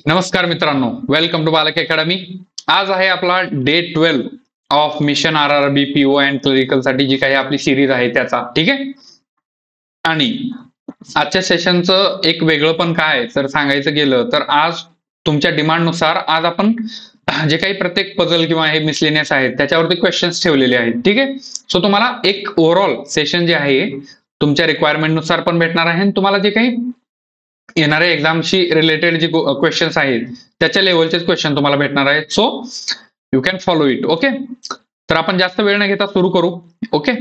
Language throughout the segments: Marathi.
नमस्कार मित्रांनो, वेलकम टू बालक अकॅडमी. आज आहे आपला day 12 of mission RRB PO and clerical साठी जी काही आपली सिरीज आहे त्याचा. ठीक आहे. आणि आजच्या सेशनचं एक वेगळं पण काय तर सांगायचं गेलं तर आज तुमच्या डिमांडनुसार आज आपण जे काही प्रत्येक पझल किंवा हे मिसलेनियस आहेत त्याच्यावरती क्वेश्चन्स ठेवलेले आहेत. ठीक आहे. सो तुम्हाला एक ओव्हरऑल सेशन जे आहे तुमच्या रिक्वायरमेंट नुसार पण भेटणार आहे आणि तुम्हाला जे काही येणाऱ्या एक्झामशी रिलेटेड जे क्वेश्चन्स आहेत त्याच्या लेवलचेच क्वेश्चन तुम्हाला भेटणार आहेत. So you can follow it. Okay. तर आपण जास्त वेळ न घेता सुरू करू. ओके.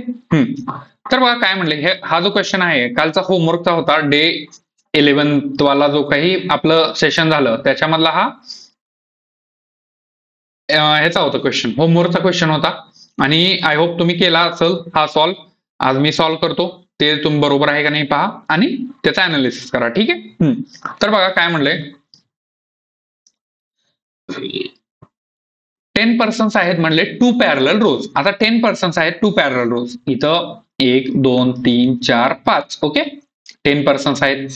तर बघा काय म्हणले, हा जो क्वेश्चन आहे कालचा होमवर्कचा होता, डे 11 वाला जो काही आपलं सेशन झालं त्याच्यामधला हा ह्याचा होता क्वेश्चन, होमवर्कचा क्वेश्चन होता. आणि आय होप तुम्ही केला असेल हा सॉल्व्ह. आज मी सॉल्व्ह करतो, ते तुम्ही बरोबर आहे का नाही पहा आणि त्याचा अनालिसिस करा. ठीक आहे. तर बघा काय म्हणलंय, 10 पर्सन्स आहेत म्हणले 2 पॅरलल रोज. आता 10 पर्सन्स आहेत 2 पॅरलल रोज. इथं 1 2 3 4 5. ओके. 10 पर्सन्स आहेत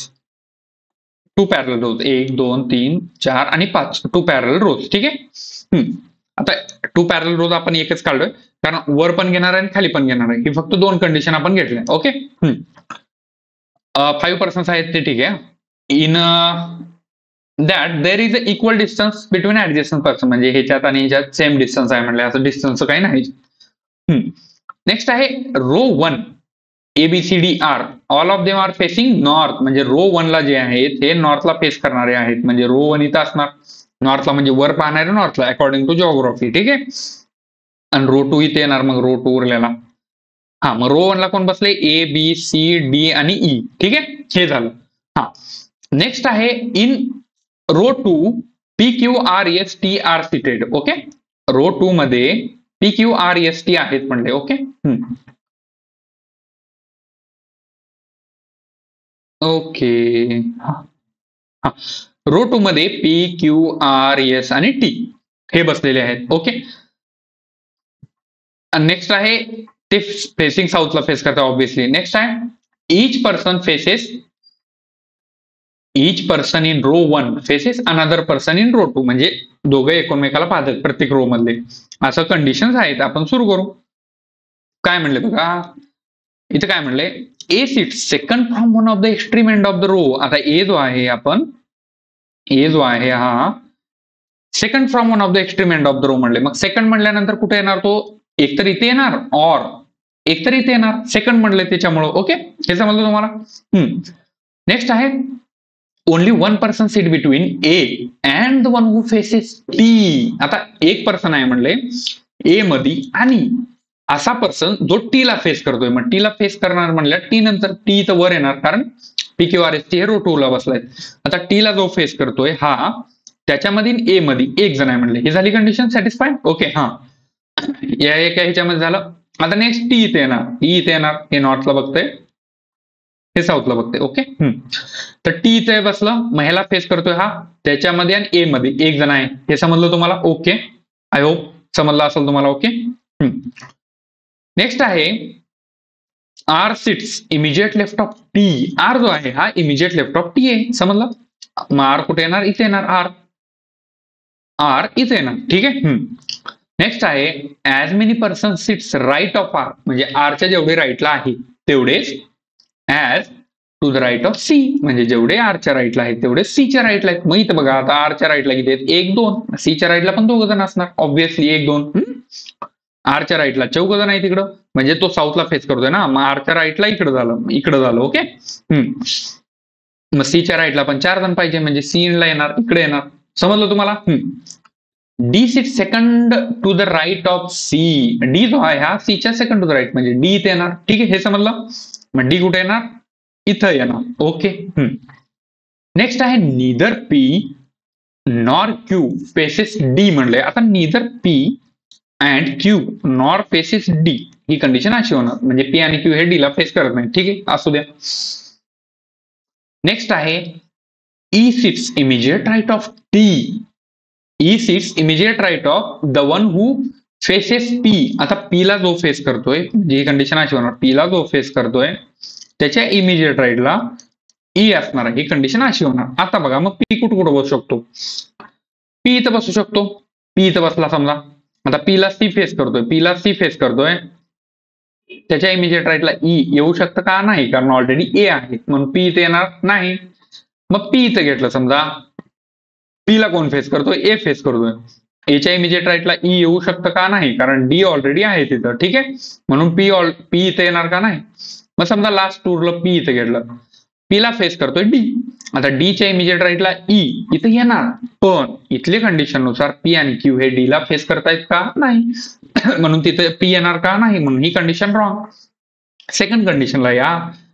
2 पॅरलल रोज, 1 2 3 4 आणि 5, 2 पॅरलल रोज. ठीक आहे. आता 2 पॅरलल रोज आपण एकच काढलोय कारण वर पण घेणार आहे आणि खाली पण घेणार आहे. ही फक्त दोन कंडिशन आपण घेतल्या. ओके. 5 पर्सन्स आहेत ते ठीक आहे. In that there is a equal distance between adjacent person, म्हणजे ह्याच्यात आणि ह्याच्यात सेम डिस्टन्स आहे म्हणले, असं डिस्टन्स काही नाही. नेक्स्ट आहे row 1 ABCDR, all of them are facing north, म्हणजे रो 1 ला जे आहेत हे नॉर्थला फेस करणारे आहेत. म्हणजे रो 1 इथं असणार नॉर्थला, म्हणजे वर पाहणारे नॉर्थला अकॉर्डिंग टू जिओग्राफी. ठीक आहे. आणि रो 2 इथे येणार, मग रो 2 उरलेला. हा, मग रो 1 ला कोण बसले, ABCD आणि E. ठीक आहे. हे झालं. हा, नेक्स्ट आहे in row 2 PQRST are seated. Okay. Row 2 मध्ये PQRST आहेत म्हणले. ओके. ओके. रो 2 मध्ये PQRS आणि T हे बसलेले आहेत. ओके. नेक्स्ट आहे ते फेसिंग साऊथला फेस करतात ऑब्विसली. नेक्स्ट आहे each person in row 1 faces another person in row 2, म्हणजे दोघे एकमेकाला पाहतात प्रत्येक रो मधले. असं कंडिशन्स आहेत. आपण सुरू करू. काय म्हणले बघा इथे, काय म्हणले, A seat second from one of the extreme end of the row. आता ए जो आहे हा second from one of the extreme end of the row म्हणले. मग सेकंड म्हणल्यानंतर कुठे येणार, तो एकतर इथे येणार और एकतर इथे येणार. सेकंड म्हणले त्याच्यामुळं. ओके. हे समजलं तुम्हाला. नेक्स्ट आहे only one person seat between A and the one who faces T. आता एक पर्सन आहे म्हणले ए मध्ये आणि असा पर्सन जो टी ला फेस करतोय. मग टी ला फेस करणार म्हणल्या टी नंतर टी तर वर येणार कारण PQRST हे रो 2 ला बसलाय. आता टी ला जो फेस करतोय हा त्याच्यामध्ये ए मध्ये एक जण आहे म्हणले. ही झाली कंडिशन सॅटिस्फाय. ओके. हा, या एका ह्याच्यामध्ये झालं. आता नेक्स्ट टी इथे येणार, इथे येणार. हे नॉर्थला बघतोय, हे साऊथला बघतोय. ओके. तर टी इथे बसलं, मग ह्याला फेस करतोय हा त्याच्यामध्ये आणि ए मध्ये एक जण आहे. हे समजलं तुम्हाला. ओके. आय होप समजलं असेल तुम्हाला. ओके. नेक्स्ट आहे R sits immediate left of T. R जो आहे हा इमिजिएट लेफ्ट ऑफ टी आहे. समजलं. मग आर कुठे येणार, इथे येणार. आर इथे येणार. ठीक आहे. नेक्स्ट आहे as many person sits right of R, म्हणजे आरच्या जेवढे राईटला आहे तेवढेच as to the right of C, म्हणजे जेवढे आरच्या राईटला आहेत तेवढे सीच्या राईटला आहेत. मग इथं बघा आता आरच्या राईटला किती आहेत, 1 2. सीच्या राईटला पण 2 जण असणार ऑब्व्हियसली. 1 2. आरच्या राईटला 4 जण आहे तिकडं, म्हणजे तो साऊथला फेस करतोय ना. मग आरच्या राईटला इकडं झालं. ओके. मग सीच्या राईटला पण 4 जण पाहिजे, म्हणजे सी ला येणार, इकडे येणार. समजलं तुम्हाला. D sit second to the right of C. D जो आहे हा सीच्या सेकंड टू द राईट, म्हणजे डी इथे येणार. ठीक आहे. हे समजलं. मग डी कुठे येणार, इथं येणार. ओके. नेक्स्ट आहे neither P nor Q faces D म्हणले. आता neither P and Q nor faces D, he condition अशी होणार, म्हणजे पी आणि क्यू हे डी ला फेस करत नाही. ठीक आहे. असू द्या. नेक्स्ट आहे E sits immediate right of T. E sits immediate right of the one who faces P. आता पी ला जो फेस करतोय, जी कंडिशन अशी होणार, पी ला जो फेस करतोय त्याच्या इमिजिएट राईटला ई असणार आहे, ही कंडिशन अशी होणार. आता बघा मग पी कुठं कुठं बसू शकतो? पी इथं बसू शकतो. पी इथं बसला समजा, आता पी ला सी फेस करतोय, पी ला सी फेस करतोय, त्याच्या इमिजिएट राईटला ई येऊ शकतं का? नाही, कारण ऑलरेडी ए आहे म्हणून पी इथे येणार नाही. मग पी इथं घेतलं समजा, पी ला कोण फेस करतोय? ए फेस करतोय. एच्या इमिजिएट राईटला ई येऊ शकतं का? नाही, कारण डी ऑलरेडी आहे तिथं. ठीक आहे, म्हणून पी इथे येणार का? नाही. मग समजा लास्ट उरलं पी इथं घेतलं, पी ला फेस करतोय डी. आता डीच्या इमिजिएट राईटला ई इथे येणार, पण इथल्या कंडिशन नुसार पी आणि क्यू हे डी ला फेस करतायत का? नाही. म्हणून तिथे पी येणार का? नाही, म्हणून ही कंडिशन रॉंग. सेकंड कंडिशनला या.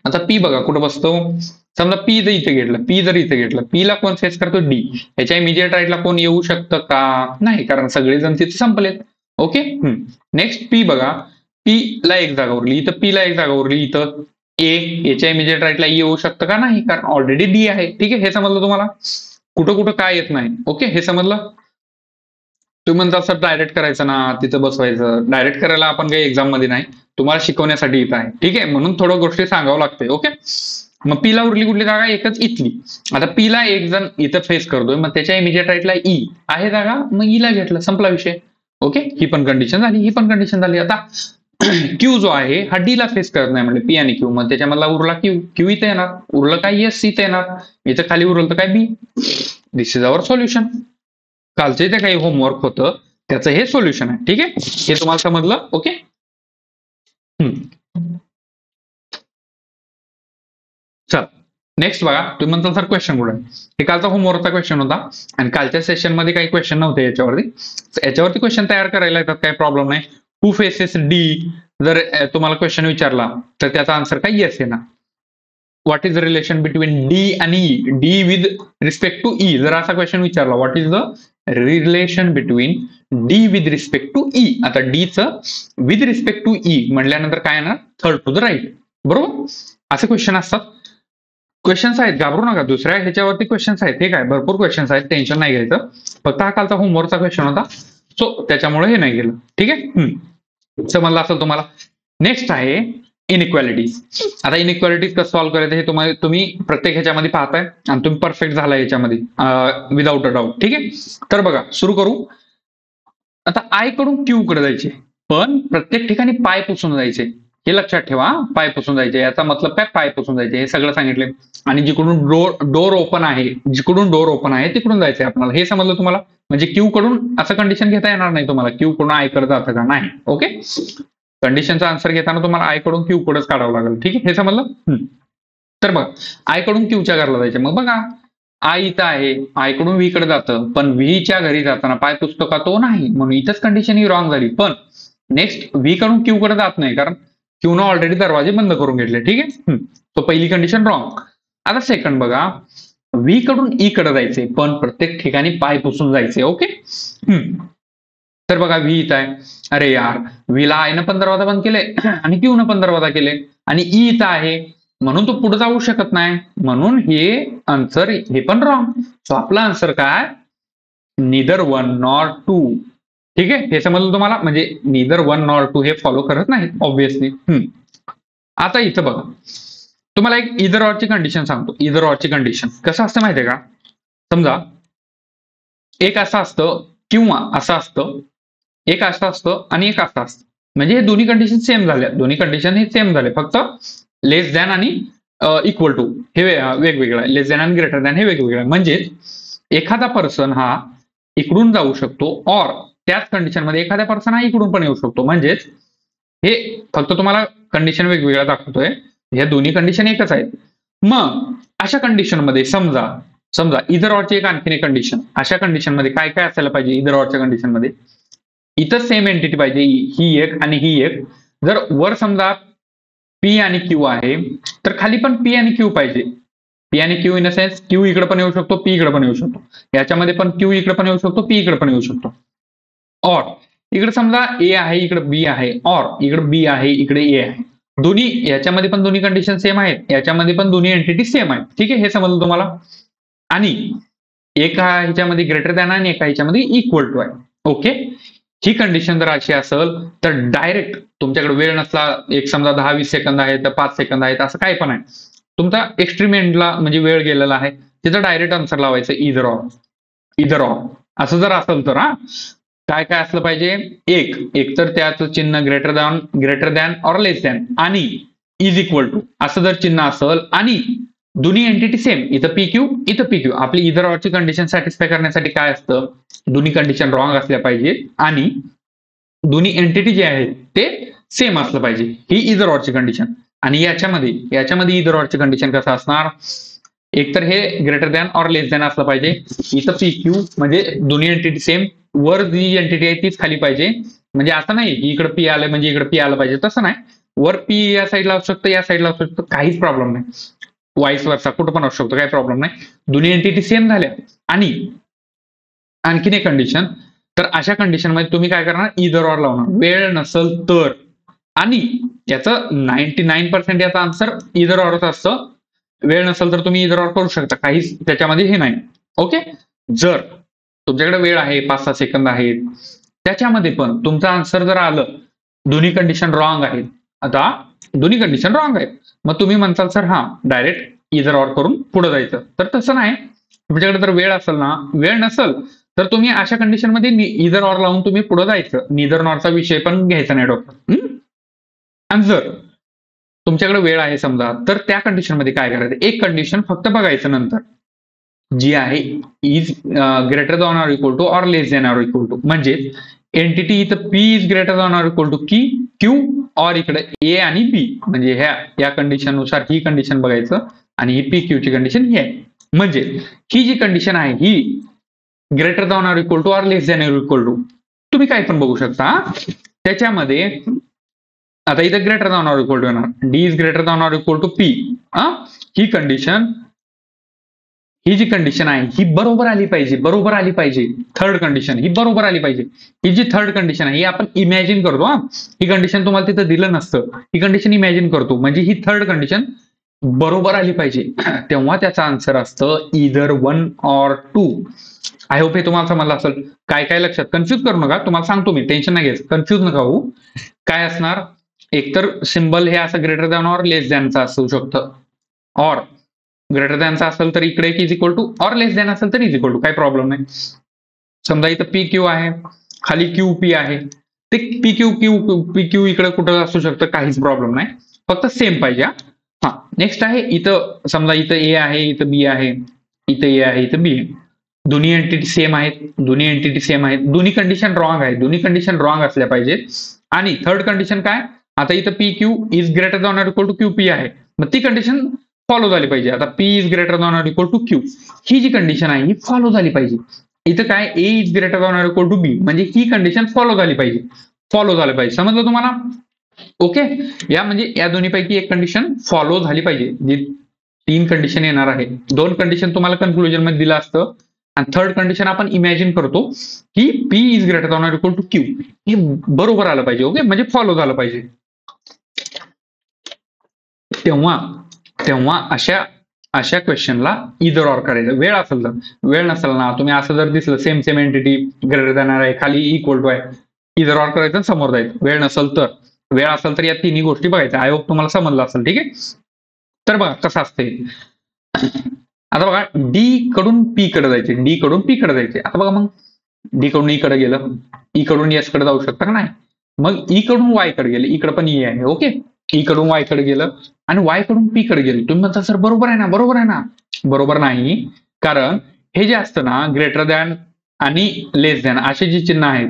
आता पी बघा कुठं बसतो? समजा पी जर इथे घेतलं, पी जर इथे घेतलं, पी ला कोण फेस करतो? डी. याच्या इमिजिएट राईटला कोण येऊ शकतं का? नाही, कारण सगळेजण तिथे संपलेत. ओके. नेक्स्ट पी बघा, पी ला एक जागा उरली, इथं पी ला एक जागा उरली, इथं ए. याच्या इमिजिएट राईटला ई येऊ शकतं का? नाही, कारण ऑलरेडी डी आहे. ठीक आहे, हे समजलं तुम्हाला? कुठं कुठं काय येत नाही. ओके, हे समजलं? तुम्ही म्हणता असं डायरेक्ट करायचं ना, तिथं बसवायचं. डायरेक्ट करायला आपण काही एक्झाम मध्ये नाही, तुम्हाला शिकवण्यासाठी इथं आहे. ठीक आहे, म्हणून थोडं गोष्टी सांगावं लागते. ओके. मग पी ला उरली कुठली जागा? एकच, इथली. आता पी ला एक जण इथं फेस करतोय, मग त्याच्या इमिजिएट राईटला ई आहे जागा, मग ई ला घेतलं, संपला विषय. ओके, ही पण कंडिशन झाली, ही पण कंडिशन झाली. आता क्यू जो आहे हा डी ला फेस करत नाही म्हणजे पी आणि क्यू, मग त्याच्यामधला उरला क्यू. क्यू इथे येणार, उरलं काय? एस इथे येणार. इथं खाली उरलं तर काय? बी. दिस इज अवर सोल्युशन. कालचे जे काही होमवर्क होतं त्याचं हे सोल्युशन आहे. ठीक आहे, हे तुम्हाला समजलं? ओके. चल नेक्स्ट बघा, तुम्ही म्हणता सर क्वेश्चन कुठे? हे कालचा होमवर्कचा क्वेश्चन होता आणि कालच्या सेशन मध्ये काही क्वेश्चन नव्हते याच्यावरती क्वेश्चन तयार करायला येतात, काही प्रॉब्लेम नाही. हू फेसेस डी? जर तुम्हाला क्वेश्चन विचारला तर त्याचा आन्सर काय? येस येणार. What is the relation between D आणि E? D with respect to E. जर असा क्वेश्चन विचारला, what is the relation between D with respect to E. आता डी चं विथ रिस्पेक्ट टू ई म्हणल्यानंतर काय येणार? Third to the right. बरोबर, असे क्वेश्चन असतात. क्वेश्चन्स आहेत, घाबरू नका. दुसऱ्या ह्याच्यावरती क्वेश्चन्स आहेत, हे काय भरपूर क्वेश्चन्स आहेत, टेन्शन नाही घ्यायचं. फक्त हा कालचा होमवर्कचा क्वेश्चन होता, सो त्याच्यामुळे हे नाही गेलं. ठीक आहे, समजलं असेल तुम्हाला? नेक्स्ट आहे इनइक्वालिटीज. आता इनइक्वालिटीज कसं सॉल्व्ह करायचं हे तुम्ही प्रत्येक ह्याच्यामध्ये पाहताय आणि तुम्ही परफेक्ट झाला याच्यामध्ये विदाउट अ डाऊट. ठीक आहे, तर बघा सुरू करू. आता आय कडून क्यू कडे जायचे, पण प्रत्येक ठिकाणी पाय पुसून जायचे. हे लक्षात ठेवा, पाय पुसून जायचे. याचा मतलब काय? पाय पुसून जायचे, हे सगळं सांगितले. आणि जिकडून डोर ओपन आहे, तिकडून जायचंय आपल्याला. हे समजलं तुम्हाला? म्हणजे क्यू कडून असं कंडिशन घेता येणार नाही तुम्हाला, क्यू कडून आय कडे जातं का? नाही. ओके, कंडिशनचा आन्सर घेताना तुम्हाला आय कडून क्यू कडेच काढावं लागेल. ठीक आहे, हे समजलं? तर बघा, आय कडून क्यूच्या घरला जायचे. मग बघा, आय इथं आहे, आय कडून व्ही कडे जातं, पण व्हीच्या घरी जाताना पाय पुसतो का? तो नाही, म्हणून इथंच कंडिशन ही रॉंग झाली. पण नेक्स्ट व्ही कडून क्यू कडे जात नाही, कारण क्यू न ऑलरेडी दरवाजे बंद करून घेतले. ठीक आहे, तो पहिली कंडिशन रॉंग. आता सेकंड बघा, व्ही कडून ई कडे जायचे, पण प्रत्येक ठिकाणी पाय पुसून जायचे. ओके, तर बघा व्ही इथं आहे. अरे यार, व्हीला आयनं पण दरवाजा बंद केले आणि क्यू न पण दरवाजा केले, आणि ई इथं आहे म्हणून तो पुढे जाऊ शकत नाही, म्हणून हे आन्सर हे पण रॉंग. सो आपला आन्सर काय? निदर 1 नॉर 2. ठीक आहे, हे समजलं तुम्हाला? म्हणजे निदर 1 नॉर 2 हे फॉलो करत नाही ऑब्व्हियसली. आता इथं बघा, तुम्हाला एक इदर ऑरची कंडिशन सांगतो. इदर ऑरची कंडिशन कसं असतं माहितीये का? समजा एक असं असतं किंवा असं असतं, एक असं असतं आणि एक असं असतं. म्हणजे हे दोन्ही कंडिशन सेम झाल्या, दोन्ही कंडिशन हे सेम झाले, फक्त लेस दॅन आणि इक्वल टू हे वेगवेगळं आहे. लेस दॅन आणि ग्रेटर दॅन हे वेगवेगळं आहे. म्हणजे एखादा पर्सन हा इकडून जाऊ शकतो, और त्याच कंडिशन मध्ये एखादा पर्सन हा इकडून पण येऊ शकतो. म्हणजेच हे फक्त तुम्हाला कंडिशन वेगवेगळ्या दाखवतोय, ह्या दोन्ही कंडिशन एकच आहेत. मग अशा कंडिशन मध्ये समजा इदर ऑरची एक आणखीन एक कंडिशन. अशा कंडिशन मध्ये काय काय असायला पाहिजे? इदर ऑरच्या कंडिशन मध्ये इथं सेम एंटिटी पाहिजे, ही एक आणि ही एक. जर वर समजा पी आणि क्यू आहे, तर खाली पण पी आणि क्यू पाहिजे. पी आणि Q in a sense, Q इकडे पण येऊ शकतो, पी इकडे पण येऊ शकतो. याच्यामध्ये पण क्यू इकडे पण येऊ शकतो, पी इकडे पण येऊ शकतो. और इकडे समजा ए आहे, इकडे बी आहे, और इकडे बी आहे, इकडे ए आहे. दोन्ही याच्यामध्ये पण दोन्ही कंडिशन सेम आहेत, याच्यामध्ये पण दोन्ही एंटिटी सेम आहेत. ठीक आहे, हे समजलं तुम्हाला? आणि एका ह्याच्यामध्ये ग्रेटर दॅन आणि एका ह्याच्यामध्ये इक्वल टू आहे. ओके, ही कंडिशन जर अशी असेल तर डायरेक्ट तुमच्याकडे वेळ नसला, एक समजा 10-20 सेकंद आहे तर 5 सेकंद आहेत, असं काय पण आहे, तुमचा एक्स्ट्रीम एंडला म्हणजे वेळ गेलेला आहे, तिथं डायरेक्ट आन्सर लावायचं इधर ऑर असं जर असेल तर काय काय असलं पाहिजे, एक तर त्याचं चिन्ह greater than or less than आणि इज इक्वल टू असं जर चिन्ह असेल आणि दोन्ही एंटिटी सेम, इथं PQ आपली इधर ऑरची कंडिशन सॅटिस्फाय करण्यासाठी काय असतं, दोन्ही कंडिशन रॉंग असल्या पाहिजेत आणि दोन्ही एंटिटी जे आहेत ते सेम असलं पाहिजे, ही इधर ऑरची कंडिशन. आणि याच्यामध्ये इधर ऑरची कंडिशन कसं असणार, एकतर हे greater than or less than असलं पाहिजे, इथं PQ म्हणजे दोन्ही एंटिटी सेम, वर जी एंटिटी आहे तीच खाली पाहिजे. म्हणजे असं नाही की इकडे P आलं म्हणजे इकडे P आलं पाहिजे, तसं नाही. वर P या साईडला असू शकतं, या साईडला असू शकतं, काहीच प्रॉब्लेम नाही. वाईस वर्सा कुठं पण असू शकतो, काही प्रॉब्लेम नाही. दोन्ही एंटिटी सेम झाल्या आणि आणखीन एक कंडिशन, तर अशा कंडिशन मध्ये तुम्ही काय करणार, इधर ऑर लावणार, वेळ नसल तर. आणि याचं 99% याचा आन्सर इधर ऑरच असतं. वेळ नसेल तर तुम्ही इधर ऑर करू शकता, काहीच त्याच्यामध्ये हे नाही. ओके. जर तुमच्याकडे वेळ आहे 5-6 सेकंद आहेत, त्याच्यामध्ये पण तुमचं आन्सर जर आलं दोन्ही कंडिशन रॉंग आहेत, आता दोन्ही कंडिशन रॉंग आहेत, मग तुम्ही म्हणताल सर डायरेक्ट इधर ऑर करून पुढे जायचं, तर तसं नाही. तुमच्याकडे जर वेळ असेल ना, वेळ नसेल तर तुम्ही अशा कंडिशन मध्ये इधर ऑर लावून तुम्ही पुढे जायचं, निदर नॉरचा विषय पण घ्यायचा नाही डॉक्टर. आणि जर तुमच्याकडे वेळ आहे समजा, तर त्या कंडिशन मध्ये काय करायचं, एक कंडिशन फक्त बघायचं नंतर जी आहे is greater than or equal to or less than or equal to, म्हणजे एंटिटी इथं P is greater than or equal to Q or इकडे A आणि B, म्हणजे या कंडिशन नुसार ही कंडिशन बघायचं आणि ही PQ ची कंडिशन ही आहे. म्हणजे ही जी कंडिशन आहे ही greater than or equal to or less than or equal to, तुम्ही काय पण बघू शकता. त्याच्यामध्ये आता इथं greater than or equal to येणार, D is greater than or equal to P. ही कंडिशन, ही जी कंडिशन आहे ही बरोबर आली पाहिजे. थर्ड कंडिशन ही बरोबर आली पाहिजे. ही जी थर्ड कंडिशन आहे ही आपण इमॅजिन करतो. ही कंडिशन तुम्हाला तिथं दिलं नसतं, ही कंडिशन इमॅजिन करतो, म्हणजे ही थर्ड कंडिशन बरोबर आली पाहिजे. तेव्हा त्याचा आन्सर असतं इधर 1 or 2. आय होप हे तुम्हाला समजलं असेल. काय काय लक्षात, कन्फ्युज करू नका, तुम्हाला सांगतो मी, टेन्शन नाही घ्यायचं, कन्फ्युज नका होऊ. काय असणार, एकतर सिम्बल हे असं ग्रेटर दॅन ऑर लेस दॅनचा असू शकतं, ऑर ग्रेटर दॅनचा असेल तर इकडे is equal to, or less than असेल तर इज इक्वल टू, काही प्रॉब्लेम नाही. समजा इथं PQ आहे, खाली QP आहे, ते PQ इकडे कुठं असू शकतं, काहीच प्रॉब्लेम नाही, फक्त सेम पाहिजे. नेक्स्ट आहे इथं समजा इथं A आहे, इथं B आहे, इथं A आहे, इथं B आहे, दोन्ही एंटिटी सेम आहेत, दोन्ही कंडिशन रॉंग असल्या पाहिजेत. आणि थर्ड कंडिशन काय, आता इथं PQ is greater than or equal to QP आहे, मग ती कंडिशन फॉलो झाली पाहिजे. आता P is greater than or equal to Q, ही जी कंडिशन आहे ही फॉलो झाली पाहिजे. इथं काय, A is greater than or equal to B, म्हणजे ही कंडिशन फॉलो झाली पाहिजे. समजलं तुम्हाला? ओके. म्हणजे या दोन्हीपैकी एक कंडिशन फॉलो झाली पाहिजे. जी 3 कंडिशन येणार आहे, 2 कंडिशन तुम्हाला कन्क्लुजन मध्ये दिलं असतं आणि थर्ड कंडिशन आपण इमॅजिन करतो की P is greater than or equal to Q, हे बरोबर आलं पाहिजे. ओके, म्हणजे फॉलो झालं पाहिजे. तेव्हा अशा क्वेश्चनला इधर ऑर करायचं. वेळ असेल तर, वेळ नसेल ना, तुम्ही असं जर दिसलं सेम एंटिटी ग्रेटर दॅन आहे, खाली इक्वल टू आहे, इधर ऑर करायचं, समोर जायचं. वेळ असेल तर या तिन्ही गोष्टी बघायच्या. आय होप तुम्हाला समजलं असेल. ठीक आहे, तर बघा कसं असते. आता बघा, D कडून P कडे जायचे, आता बघा मग D कडून E कडे गेलं, E कडून S कडे जाऊ शकता का नाही, मग E कडून Y कडे गेले, इकडे पण E आहे. ओके, E कडून Y कडे गेलं आणि Y कडून P कडे गेलं. तुम्ही म्हणता सर बरोबर आहे ना, बरोबर नाही, कारण हे जे असतं ना, ग्रेटर दॅन आणि लेस दॅन असे जे चिन्ह आहेत,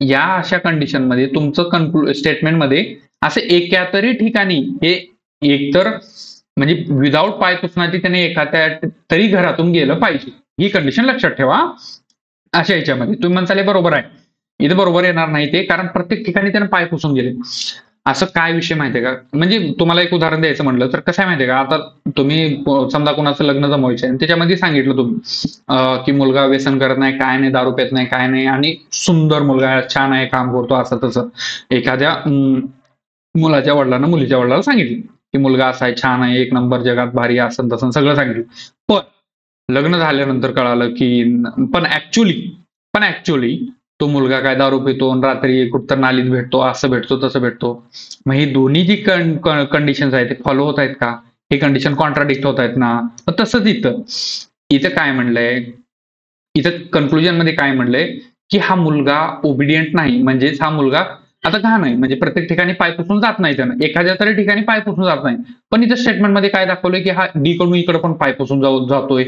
या अशा कंडिशन मध्ये तुमचं स्टेटमेंट मध्ये असं एका तरी ठिकाणी हे एकतर म्हणजे विदाऊट पाय पुसण्याची त्याने एखाद्या तरी घरातून गेलं पाहिजे, ही कंडिशन लक्षात ठेवा. अशा याच्यामध्ये तुम्ही म्हणताले बरोबर आहे, इथं बरोबर येणार नाही ते, कारण प्रत्येक ठिकाणी त्याने पाय पुसून गेले. असं काय विषय माहितीये का, म्हणजे तुम्हाला एक उदाहरण द्यायचं म्हटलं तर कसं आहे माहितीये का, आता तुम्ही समजा कोणाचं लग्न जमवायचं आहे आणि त्याच्यामध्ये सांगितलं तुम्ही की मुलगा व्यसन करत नाही, काय नाही, दारू पेत नाही, काय नाही, आणि सुंदर मुलगा, छान आहे, काम करतो, असं तसं. एखाद्या मुलाच्या वडिलांना मुलीच्या वडिलाला सांगितलं की मुलगा असा आहे, छान आहे, एक नंबर, जगात भारी, असं तसं सगळं सांगितलं. पण लग्न झाल्यानंतर कळालं की पण ऍक्च्युली तो मुलगा काय दारू पितो, रात्री कुठं नालीत भेटतो, असं भेटतो, तसं भेटतो. मग ही दोन्ही जी कंडिशन्स आहेत ते फॉलो होत आहेत का, हे कंडिशन कॉन्ट्राडिक्ट होत आहेत ना. तसंच इथं काय म्हणलंय, इथं कन्क्लुजन मध्ये काय म्हणलंय की हा मुलगा ओबिडियंट नाही, म्हणजेच हा मुलगा आता घाण आहे, म्हणजे प्रत्येक ठिकाणी पाय पुसून जात नाही त्यानं, एखाद्या तरी ठिकाणी पाय पुसून जात नाही. पण इथं स्टेटमेंटमध्ये काय दाखवलंय की हा डी कडून इकडे पण पाय पुसून जातोय,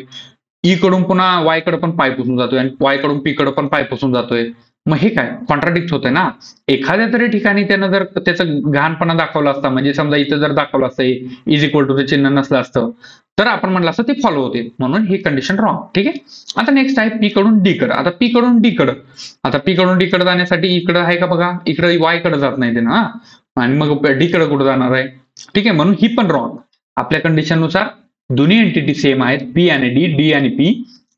ई कडून पुन्हा वाय कडे पण पाय पुसून जातोय आणि वाय कडून पी कडे पण पाय पुसून जातोय. मग हे काय कॉन्ट्राडिक्ट होतंय ना. एखाद्या तरी ठिकाणी त्यानं जर त्याचं घाणपणा दाखवला असता, म्हणजे समजा इथं जर दाखवलं असतं इज इक्वल टू चिन्ह नसलं असतं तर आपण म्हटलं असतं ते फॉलो होते, म्हणून ही कंडिशन रॉंग. ठीक आहे. आता नेक्स्ट आहे पी कडून डी कडे. आता पी कडून डी कडे, आता पी कडून डी कडे जाण्यासाठी इकडे आहे का बघा, इकडे वाय कडे जात नाही ते ना, आणि मग डी कडे कुठे जाणार आहे. ठीक आहे, म्हणून ही पण रॉंग. आपल्या कंडिशन नुसार दोन्ही एंटिटी सेम आहेत, पी आणि डी आणि पी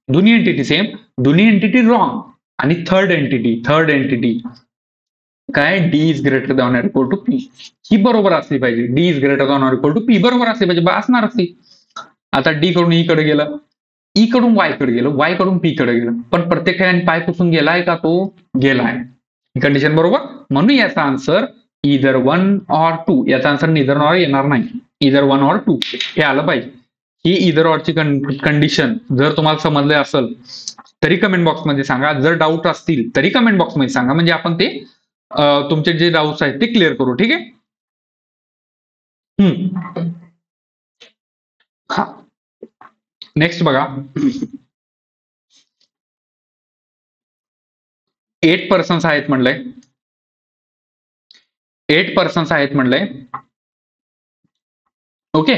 दोन्ही एंटिटी सेम, दोन्ही एंटिटी रॉंग. आणि थर्ड एंटिटी काय, D is greater than or equal to P, ही बरोबर असली पाहिजे. D is greater than or equal to P बरोबर असली पाहिजे, असणारच ती. आता डी कडून ई कडे गेलं, ई कडून वाय कडे गेलं, वाय कडून पी कडे गेलं, पण प्रत्येक ठिकाणी पाय पुसून गेलाय का, तो गेलाय. ही कंडिशन बरोबर, म्हणून याचा आन्सर इधर 1 or 2, याचा आन्सर निदर नॉर येणार नाही, इधर 1 or 2 हे आलं पाहिजे. ही इधर ऑरची कंडिशन जर तुम्हाला समजले असेल तरी कमेंट बॉक्स मध्ये सांगा, जर डाऊट असतील तरी कमेंट बॉक्स मध्ये सांगा, म्हणजे आपण ते तुमचे जे डाऊट्स आहेत ते क्लिअर करू. ठीक आहे. हा, नेक्स्ट बघा, 8 पर्सन्स आहेत म्हणलंय, 8 पर्सन्स आहेत म्हणलंय. ओके.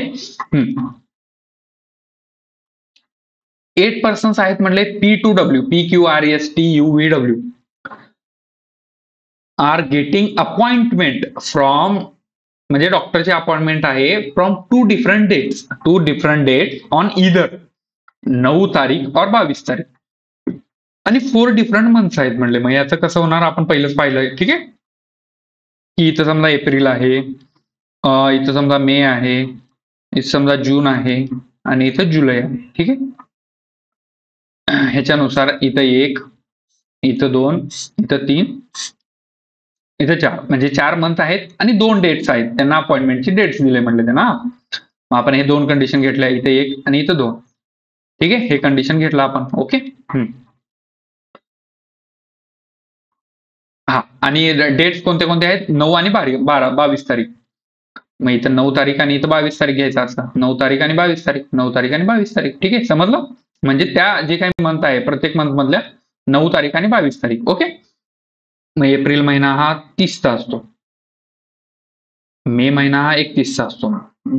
8 पर्सन्स आहेत म्हणले, P2W, PQRSTUVW are getting appointment from, म्हणजे डॉक्टरची अपॉइंटमेंट आहे फ्रॉम 2 different dates ऑन इधर 9 तारीख और 22 तारीख, आणि 4 different मंथ्स आहेत म्हणले. मग याचं कसं होणार, आपण पहिलंच पाहिलंय. ठीक आहे, की इथं समजा एप्रिल आहे, इथं समजा मे आहे, इथं समजा जून आहे, आणि इथं जुलै आहे. ठीक आहे. ह्याच्यानुसार इथं 1, इथं 2, इथं 3, इथं 4, म्हणजे 4 मंथ आहेत आणि 2 डेट्स आहेत, त्यांना अपॉइंटमेंटची डेट्स दिले म्हणले त्यांना. मग आपण हे 2 कंडिशन घेतल्या, इथं 1 आणि इथं 2. ठीक आहे, हे कंडिशन घेतलं आपण. ओके. हा, आणि डेट्स कोणते कोणते आहेत, 9 आणि 22 तारीख. मग इथं 9 तारीख आणि इथं 22 तारीख घ्यायचा असता, 9 तारीख आणि 22 तारीख, 9 तारीख आणि 22 तारीख. ठीक आहे, समजलं. म्हणजे त्या जे काही मंथ आहे प्रत्येक मंथ मधल्या 9 तारीख आणि 22 तारीख. ओके. मग एप्रिल महिना हा 30चा असतो, मे महिना हा 31चा असतो,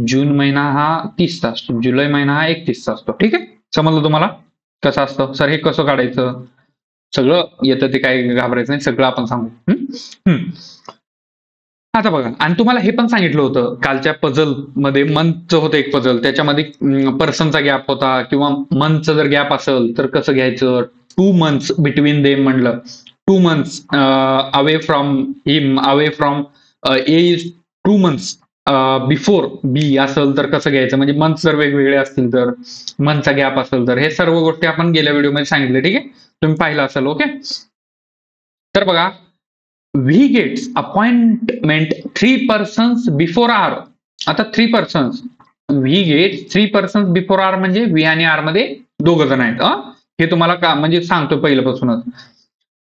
जून महिना हा 30चा असतो, जुलै महिना हा 31चा असतो. ठीक आहे, समजलं तुम्हाला कसं असतं. सर हे कसं काढायचं, सगळं येतं, ते काय घाबरायचं नाही, सगळं आपण सांगू. आता बघा, आणि तुम्हाला हे पण सांगितलं होतं कालच्या पझल मध्ये, मंथचं होतं एक पझल, त्याच्यामध्ये पर्सनचा गॅप होता, किंवा मंथचा जर गॅप असेल तर कसं घ्यायचं, 2 months बिटवीन देम म्हणलं, 2 months away from him, away from A is 2 months before B असेल तर कसं घ्यायचं, म्हणजे मंथ जर वेगवेगळे असतील तर, मंथचा गॅप असेल तर, हे सर्व गोष्टी आपण गेल्या व्हिडिओमध्ये सांगितले. ठीक आहे, तुम्ही पाहिलं असेल. ओके. तर बघा, V gets appointment 3 persons before R. आता 3 persons, V gets 3 persons before R, म्हणजे व्ही आणि आर मध्ये 2 जण आहेत. हे तुम्हाला का म्हणजे सांगतो पहिल्यापासूनच.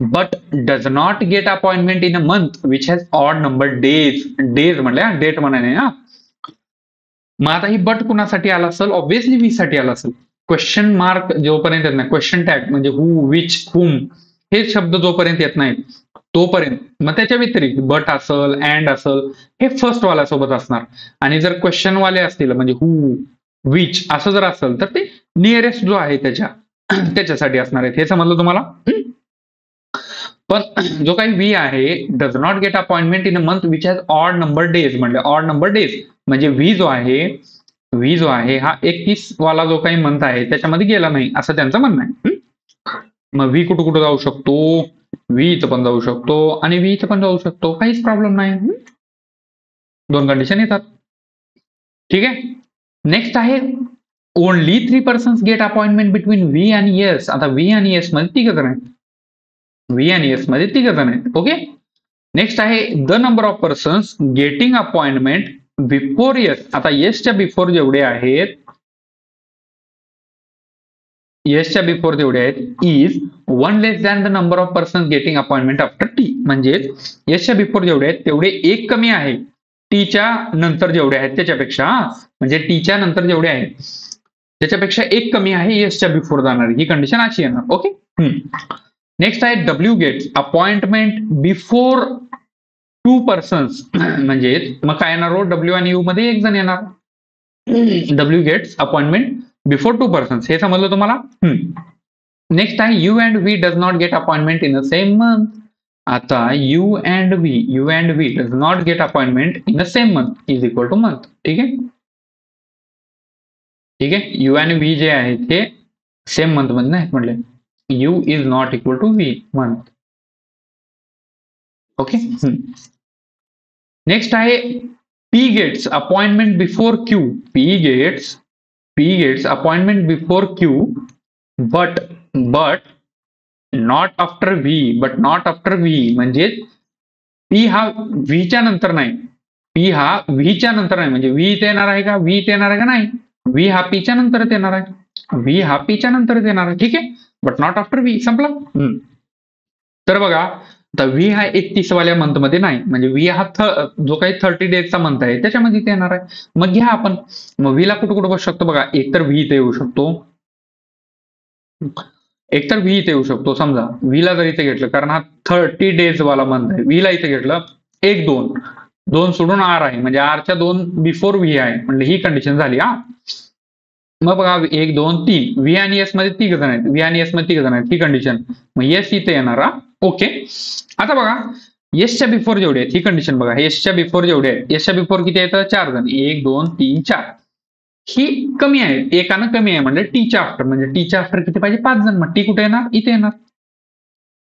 But does not get appointment in a month which has odd number days. Days म्हणले, डेट म्हणाने. मग आता ही बट कुणासाठी आला असेल, ऑब्व्हियसली व्ही साठी आला असेल. क्वेश्चन मार्क जोपर्यंत येत नाही, क्वेश्चन टॅग म्हणजे हु, विच, हुम हे शब्द जोपर्यंत येत नाहीत तोपर्यंत, मग त्याच्या व्यतिरिक्त बट असल, अँड असल, हे फर्स्ट वाल्या सोबत असणार. आणि जर क्वेश्चन वाले असतील, म्हणजे हु, विच असं जर असेल तर ते नियरेस्ट जो आहे त्याच्यासाठी असणार आहेत. हे समजलं तुम्हाला. पण जो काही व्ही आहे, does not get appointment in a month which has odd number days, म्हणजे ऑड नंबर डेज म्हणजे व्ही जो आहे हा 31 वाला जो काही मंथ आहे त्याच्यामध्ये गेला नाही, असं त्यांचं म्हणणं आहे. मग व्ही कुठं जाऊ शकतो, व्ही इथं पण जाऊ शकतो आणि व्ही इथं पण जाऊ शकतो, काहीच प्रॉब्लेम नाही. 2 कंडिशन येतात. ठीक आहे. नेक्स्ट आहे only 3 persons get appointment between V आणि एस. आता व्ही आणि एस मध्ये 3 जण आहेत, व्ही आणि एस मध्ये 3 जण आहेत. ओके. नेक्स्ट आहे the number of persons getting appointment before yes, आता येसच्या बिफोर जेवढे आहेत, येसच्या बिफोर जेवढे आहेत is one less than the number of person getting appointment after T. म्हणजेच येसच्या बिफोर जेवढे आहेत तेवढे एक कमी आहे टीच्या नंतर जेवढे आहेत त्याच्यापेक्षा. म्हणजे टीच्या नंतर जेवढे आहेत त्याच्यापेक्षा एक कमी आहे येसच्या बिफोर जाणारी, ही कंडिशन अशी येणार. ओके. नेक्स्ट आहे W gets appointment before 2 persons. म्हणजे मग काय येणार हो, डब्ल्यू आणि यू मध्ये एक जण येणार. W gets appointment before 2 persons, हे समजलं तुम्हाला. नेक्स्ट आहे U and V does not get appointment in the same month. आता U and V does not get appointment in the same month is equal to month. ठीक आहे, ठीक आहे. यू अँड व्ही जे आहे ते सेम मंथ मध्ये नाहीत म्हटले. U is not equal to V month. Okay. Next आहे P gets appointment before Q. P gets appointment before Q but not after V. म्हणजे पी हा व्हीच्या नंतर नाही, पी हा व्हीच्या नंतर नाही. म्हणजे व्ही इथे येणार आहे का, व्ही इथे येणार आहे का, नाही. व्ही हा पीच्या नंतरच येणार आहे, व्ही हा पीच्या नंतरच येणार आहे. ठीक आहे, बट नॉट आफ्टर व्ही. संपला. तर बघा आता व्ही हा 31 वाल्या मंथ मध्ये नाही, म्हणजे व्ही हा जो काही 30 डेजचा मंथ आहे त्याच्यामध्ये इथे येणार आहे. मग घ्या आपण, मग व्हीला कुठं कुठं बसू शकतो बघा. एकतर व्ही इथे येऊ शकतो, एकतर व्ही इथे येऊ शकतो. समजा व्हीला जर इथे घेतलं, कारण हा 30 डेज वाला मंथ आहे, व्हीला इथे घेतलं 1 2 सोडून आर आहे, म्हणजे आरच्या 2 बिफोर व्ही आहे, म्हणजे ही कंडिशन झाली. मग बघा 1 2 3 व्ही आणि एस मध्ये 3 जण आहेत, व्ही आणि एस मध्ये 3 जण आहेत, ही कंडिशन. मग एस इथे येणार. ओके. आता बघा येसच्या बिफोर जेवढे आहेत, ही कंडिशन बघा. येसच्या बिफोर जेवढे आहेत, येसच्या बिफोर किती आहेत, 4 जण. 1 2 3 4. ही कमी आहे, एकानं कमी आहे, म्हणजे टीच्या आफ्टर. म्हणजे टीच्या आफ्टर किती पाहिजे, 5 जण. मग टी कुठे येणार, इथे येणार,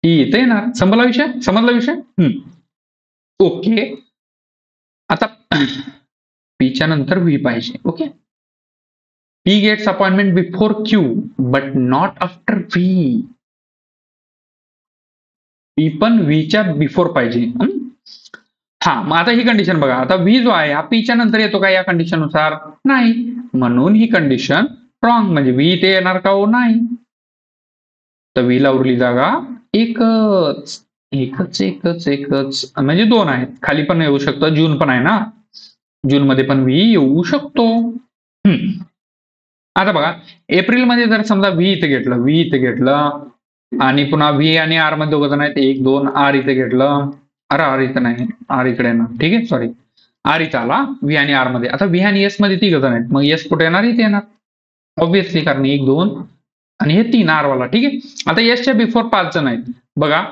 टी इथे येणार. समजला विषय. ओके. आता पीच्या नंतर व्ही पाहिजे. Okay. P gets appointment before Q but not after V. P पण V च्या बिफोर पाहिजे. मग आता ही कंडिशन बघा. आता V जो आहे हा P च्या नंतर येतो का या कंडिशन नुसार, नाही. म्हणून ही कंडिशन रॉंग. म्हणजे V इथे येणार का, हो नाही. तर V ला उरली जागा एकच. म्हणजे 2 आहेत. खाली पण येऊ शकतं, जून पण आहे ना, जून मध्ये पण V येऊ शकतो. आता बघा एप्रिलमध्ये जर समजा व्ही इथे घेतलं आणि पुन्हा व्ही आणि आर मध्ये 2 जण आहेत, 1 2 आर इथे घेतलं. अरे आर इथे नाही, आर इकडे ना. ठीक आहे, सॉरी, आर इथे आला व्ही आणि आर मध्ये. आता व्ही आणि एस मध्ये 3 जण आहेत, मग एस कुठे येणार, इथे येणार ऑब्व्हियसली, कारण 1 2 आणि हे 3 आर वाला. ठीक आहे. आता एसच्या बिफोर 5 जण आहेत बघा.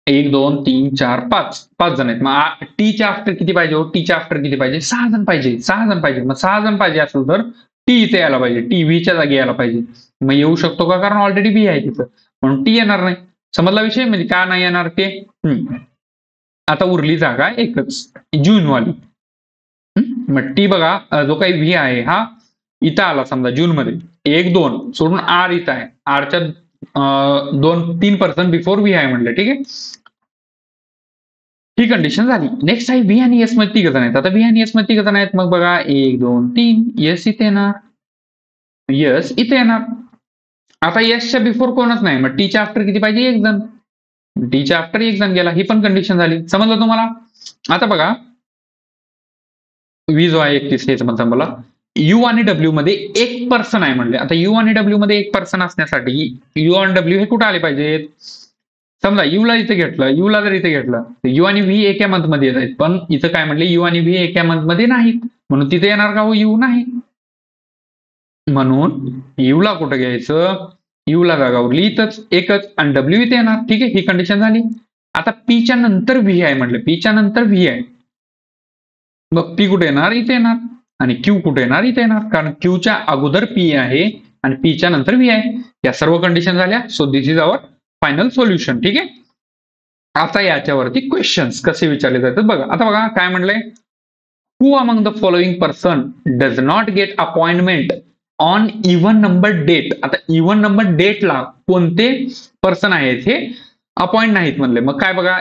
1 2 3 4 5 जण आहेत. मग टीच्या आफ्टर किती पाहिजे, टीच्या आफ्टर किती पाहिजे, 6 जण पाहिजे. मग 6 जण पाहिजे असेल तर टी इथे यायला पाहिजे, टी व्हीच्या जागी यायला पाहिजे. मग येऊ शकतो का, कारण ऑलरेडी व्ही आहे तिथं, म्हणून टी येणार नाही. समजला विषय, म्हणजे का नाही येणार ते. आता उरली जागा एकच, जूनवाली. मग टी बघा जो काही व्ही आहे हा इथं आला समजा जून मध्ये, 1 2 सोडून आर इथं आहे, आरच्या 2-3% बिफोर व्ही आहे म्हणलं. ठीक आहे, ही कंडिशन झाली. नेक्स्ट आहे व्ही आणि एस मध्ये 3 जण आहेत. आता व्ही आणि एस मध्ये 3 जण आहेत, मग बघा 1 2 3 एस इथे येणार, यस इथे येणार. आता एसच्या बिफोर कोणच नाही, मग टीच्या आफ्टर किती पाहिजे, 1 जण. टीच्या आफ्टर 1 जण गेला, ही पण कंडिशन झाली. समजलं तुम्हाला. आता बघा व्ही जो आहे 31 हे समजलं मला. यू आणि डब्ल्यू मध्ये 1 पर्सन आहे म्हणले. आता यू आणि डब्ल्यू मध्ये 1 पर्सन असण्यासाठी यू आणि डब्ल्यू हे कुठे आले पाहिजेत. समजा यूला इथे घेतलं, यूला जर इथे घेतलं तर यू आणि व्ही एका मंथ मध्ये येत आहेत, पण इथं काय म्हटले, यू आणि व्ही एका मंथ मध्ये नाहीत, म्हणून तिथे येणार का, हो यू नाही. म्हणून यूला कुठं घ्यायचं, यूला जागा उरली इथंच एकच, आणि डब्ल्यू इथे येणार. ठीक आहे, ही कंडिशन झाली. आता पीच्या नंतर व्ही आहे म्हटलं, पीच्या नंतर व्ही आहे, मग पी कुठे येणार, इथे येणार, आणि क्यू कुठे येणार, इथे येणार, कारण क्यूच्या अगोदर पी आहे आणि पीच्या नंतर व्ही आहे. या सर्व कंडिशन झाल्या. So this is our final solution. ठीक आहे. आता याच्यावरती क्वेश्चन्स कसे विचारले जातात बघा. आता बघा काय म्हणलंय, who among the following person does not get appointment on even number date. आता इव्हन नंबर डेटला कोणते पर्सन आहेत हे अपॉइंट नाहीत म्हणले. मग काय बघा,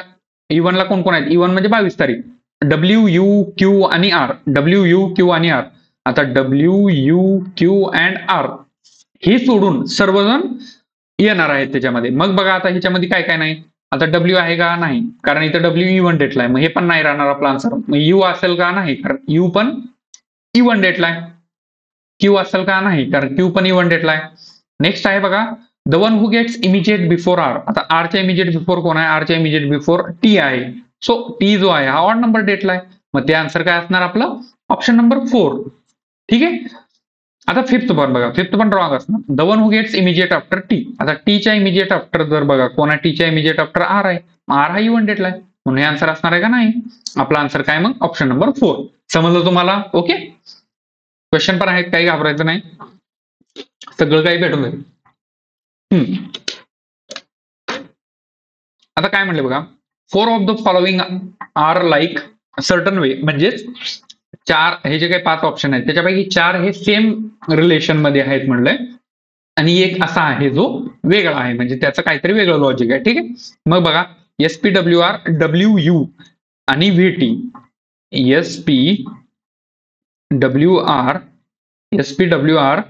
इव्हनला कोण कोण आहेत, इव्हन म्हणजे 22 तारीख, डब्ल्यू यू क्यू आणि आर, डब्ल्यू यू क्यू आणि आर. आता W U Q and R हे सोडून सर्वजण येणार आहेत त्याच्यामध्ये. मग बघा आता ह्याच्यामध्ये काय काय नाही. आता डब्ल्यू आहे का नाही, कारण इथं डब्ल्यू इव्हन डेटला आहे, मग हे पण नाही राहणार आपला आन्सर. मग यू असेल का नाही, कारण यू पण इव्हन डेटला आहे. क्यू असेल का नाही, कारण क्यू पण इव्हन डेटला आहे. नेक्स्ट आहे बघा the one who gets immediate before R. आता आरच्या इमिजिएट बिफोर कोण आहे, आरच्या इमिजिएट बिफोर टी आहे. सो टी जो आहे हा ऑड नंबर डेटला आहे. मग ते आन्सर काय असणार आपलं, ऑप्शन नंबर 4. ठीक आहे. आता फिफ्थ पण बघा, फिफ्थ पण रॉंग असणार. The one who gets immediate after T. आता टीच्या इमिजिएट आफ्टर जर बघा कोण आहे, टीच्या इमिजिएट आफ्टर आर आहे. आर हा इव्हन डेटला आहे, म्हणून हे आन्सर असणार आहे का नाही. आपला आन्सर काय मग, ऑप्शन नंबर 4. समजलं तुम्हाला. ओके. क्वेश्चन पण आहेत, काही घाबरायचं नाही, सगळं काही भेटून जाईल. आता काय म्हणले बघा, 4 of the following are like certain way. म्हणजेच 4 हे जे काही 5 ऑप्शन आहेत त्याच्यापैकी 4 हे सेम रिलेशन मध्ये आहेत म्हणलंय, आणि एक असा आहे जो वेगळा आहे, म्हणजे त्याचं काहीतरी वेगळं लॉजिक आहे. ठीक आहे. मग बघा SPWR, WU आणि VT. SPWR,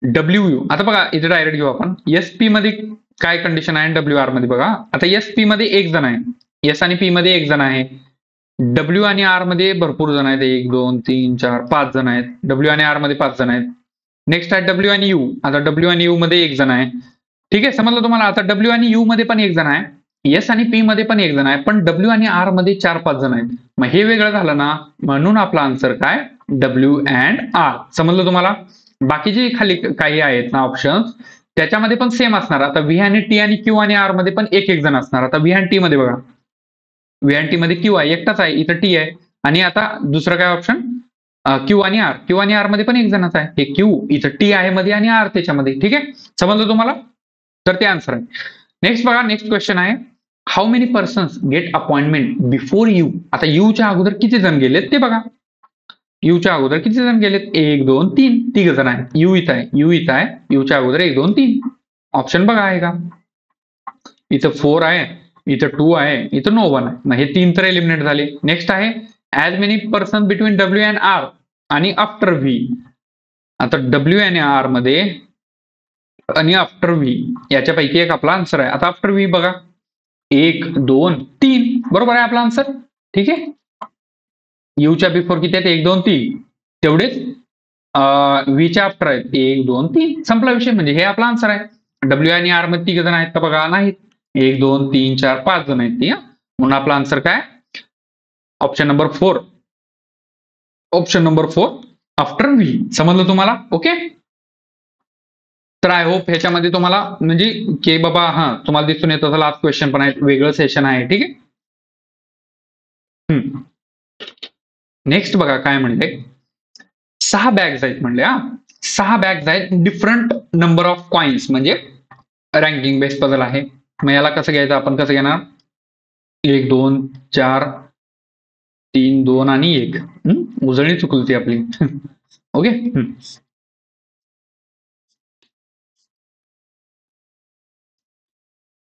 WU. आता बघा इथे डायरेक्ट घेऊ आपण. SP मध्ये काय कंडिशन आहे, WR मध्ये बघा. आता SP मध्ये एक जण आहे, S आणि P मध्ये एक जण आहे. W आणि R मध्ये भरपूर जण आहेत, 1 2 3 4 5 जण आहेत. W आणि R मध्ये 5 जण आहेत. नेक्स्ट आहे W आणि U. आता W आणि U मध्ये एक जण आहे. ठीक आहे, समजलं तुम्हाला. आता W आणि U मध्ये पण एक जण आहे, S आणि P मध्ये पण एक जण आहे, पण W आणि R मध्ये 4-5 जण आहेत. मग हे वेगळं झालं ना, म्हणून आपला आन्सर काय, W अँड R. समजलं तुम्हाला. बाकीचे खाली काही आहेत ना ऑप्शन्स, त्याच्यामध्ये पण सेम असणार. आता V आणि T आणि Q आणि R मध्ये पण एक एक जण असणार. आता V आणि T मध्ये बघा, V आणि T मध्ये Q आहे, एकटाच आहे, इथं T आहे. आणि आता दुसरं काय ऑप्शन, Q आणि R. Q आणि R मध्ये पण एक जणच आहे, हे Q इथं T आहे मध्ये आणि R त्याच्यामध्ये. ठीक आहे, समजलं तुम्हाला. तर ते आन्सर आहे. नेक्स्ट बघा, नेक्स्ट क्वेश्चन आहे, how many persons get appointment before U. आता यू च्या अगोदर किती जण गेलेत ते बघा. यू च्या अगोदर किती जण गेलेत, 1 2 3, 3 जण आहेत. यू इथं आहे, यू इथं आहे, यू च्या अगोदर 1 2 3. ऑप्शन बघा आहे का, इथं 4 आहे, इथं 2 आहे, इथं नो 1 आहे. मग हे 3 तर एलिमिनेट झाले. नेक्स्ट आहे as many person between W and R आणि आफ्टर V. आता W आणि R मध्ये आणि आफ्टर V याच्यापैकी एक आपला आन्सर आहे. आता आफ्टर V बघा, 1 2 3 बरोबर आहे आपला आन्सर. ठीक आहे. यूच्या बिफोर किती आहेत, 1 2 3, तेवढेच व्हीच्या आफ्टर आहेत, 1 2 3, संपला विषय. म्हणजे हे आपला आन्सर आहे. W आणि R मध्ये 3 जण आहेत का बघा, नाहीत. 1 2 3 4 5 जण आहेत ती. म्हणून आपला आन्सर काय, option number 4. Option number 4 after V. समजलं तुम्हाला. ओके. तर आय होप ह्याच्यामध्ये तुम्हाला म्हणजे की बाबा तुम्हाला दिसून येत असेल, लास्ट क्वेश्चन पण आहे, वेगळं सेशन आहे. ठीक आहे. नेक्स्ट बघा काय म्हणले, 6 बॅग्स आहेत म्हणले. 6 बॅग्स आहेत, डिफरंट नंबर ऑफ कॉइन्स, म्हणजे रँकिंग बेस पझल आहे. मग याला कसं घ्यायचं, आपण कसं घेणार, 1 2 4 3 2 आणि 1. उजळणी चुकली ती आपली. ओके.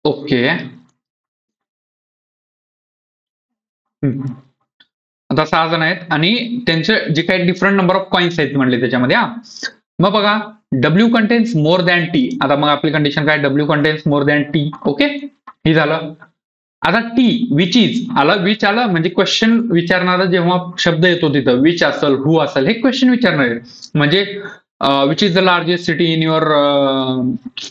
ओके. आता 6 जण आहेत आणि त्यांचे जे काही डिफरंट नंबर ऑफ कॉइन्स आहेत म्हणले त्याच्यामध्ये. मग बघा, W contains more than T. आता मग आपली कंडिशन काय, W contains more than T. Okay, हे झालं. आता T विच इज आलं, विच आलं म्हणजे क्वेश्चन विचारणारा जेव्हा शब्द येतो तिथं विच असेल, हु असेल, हे क्वेश्चन विचारणार आहे. म्हणजे which is the largest city in your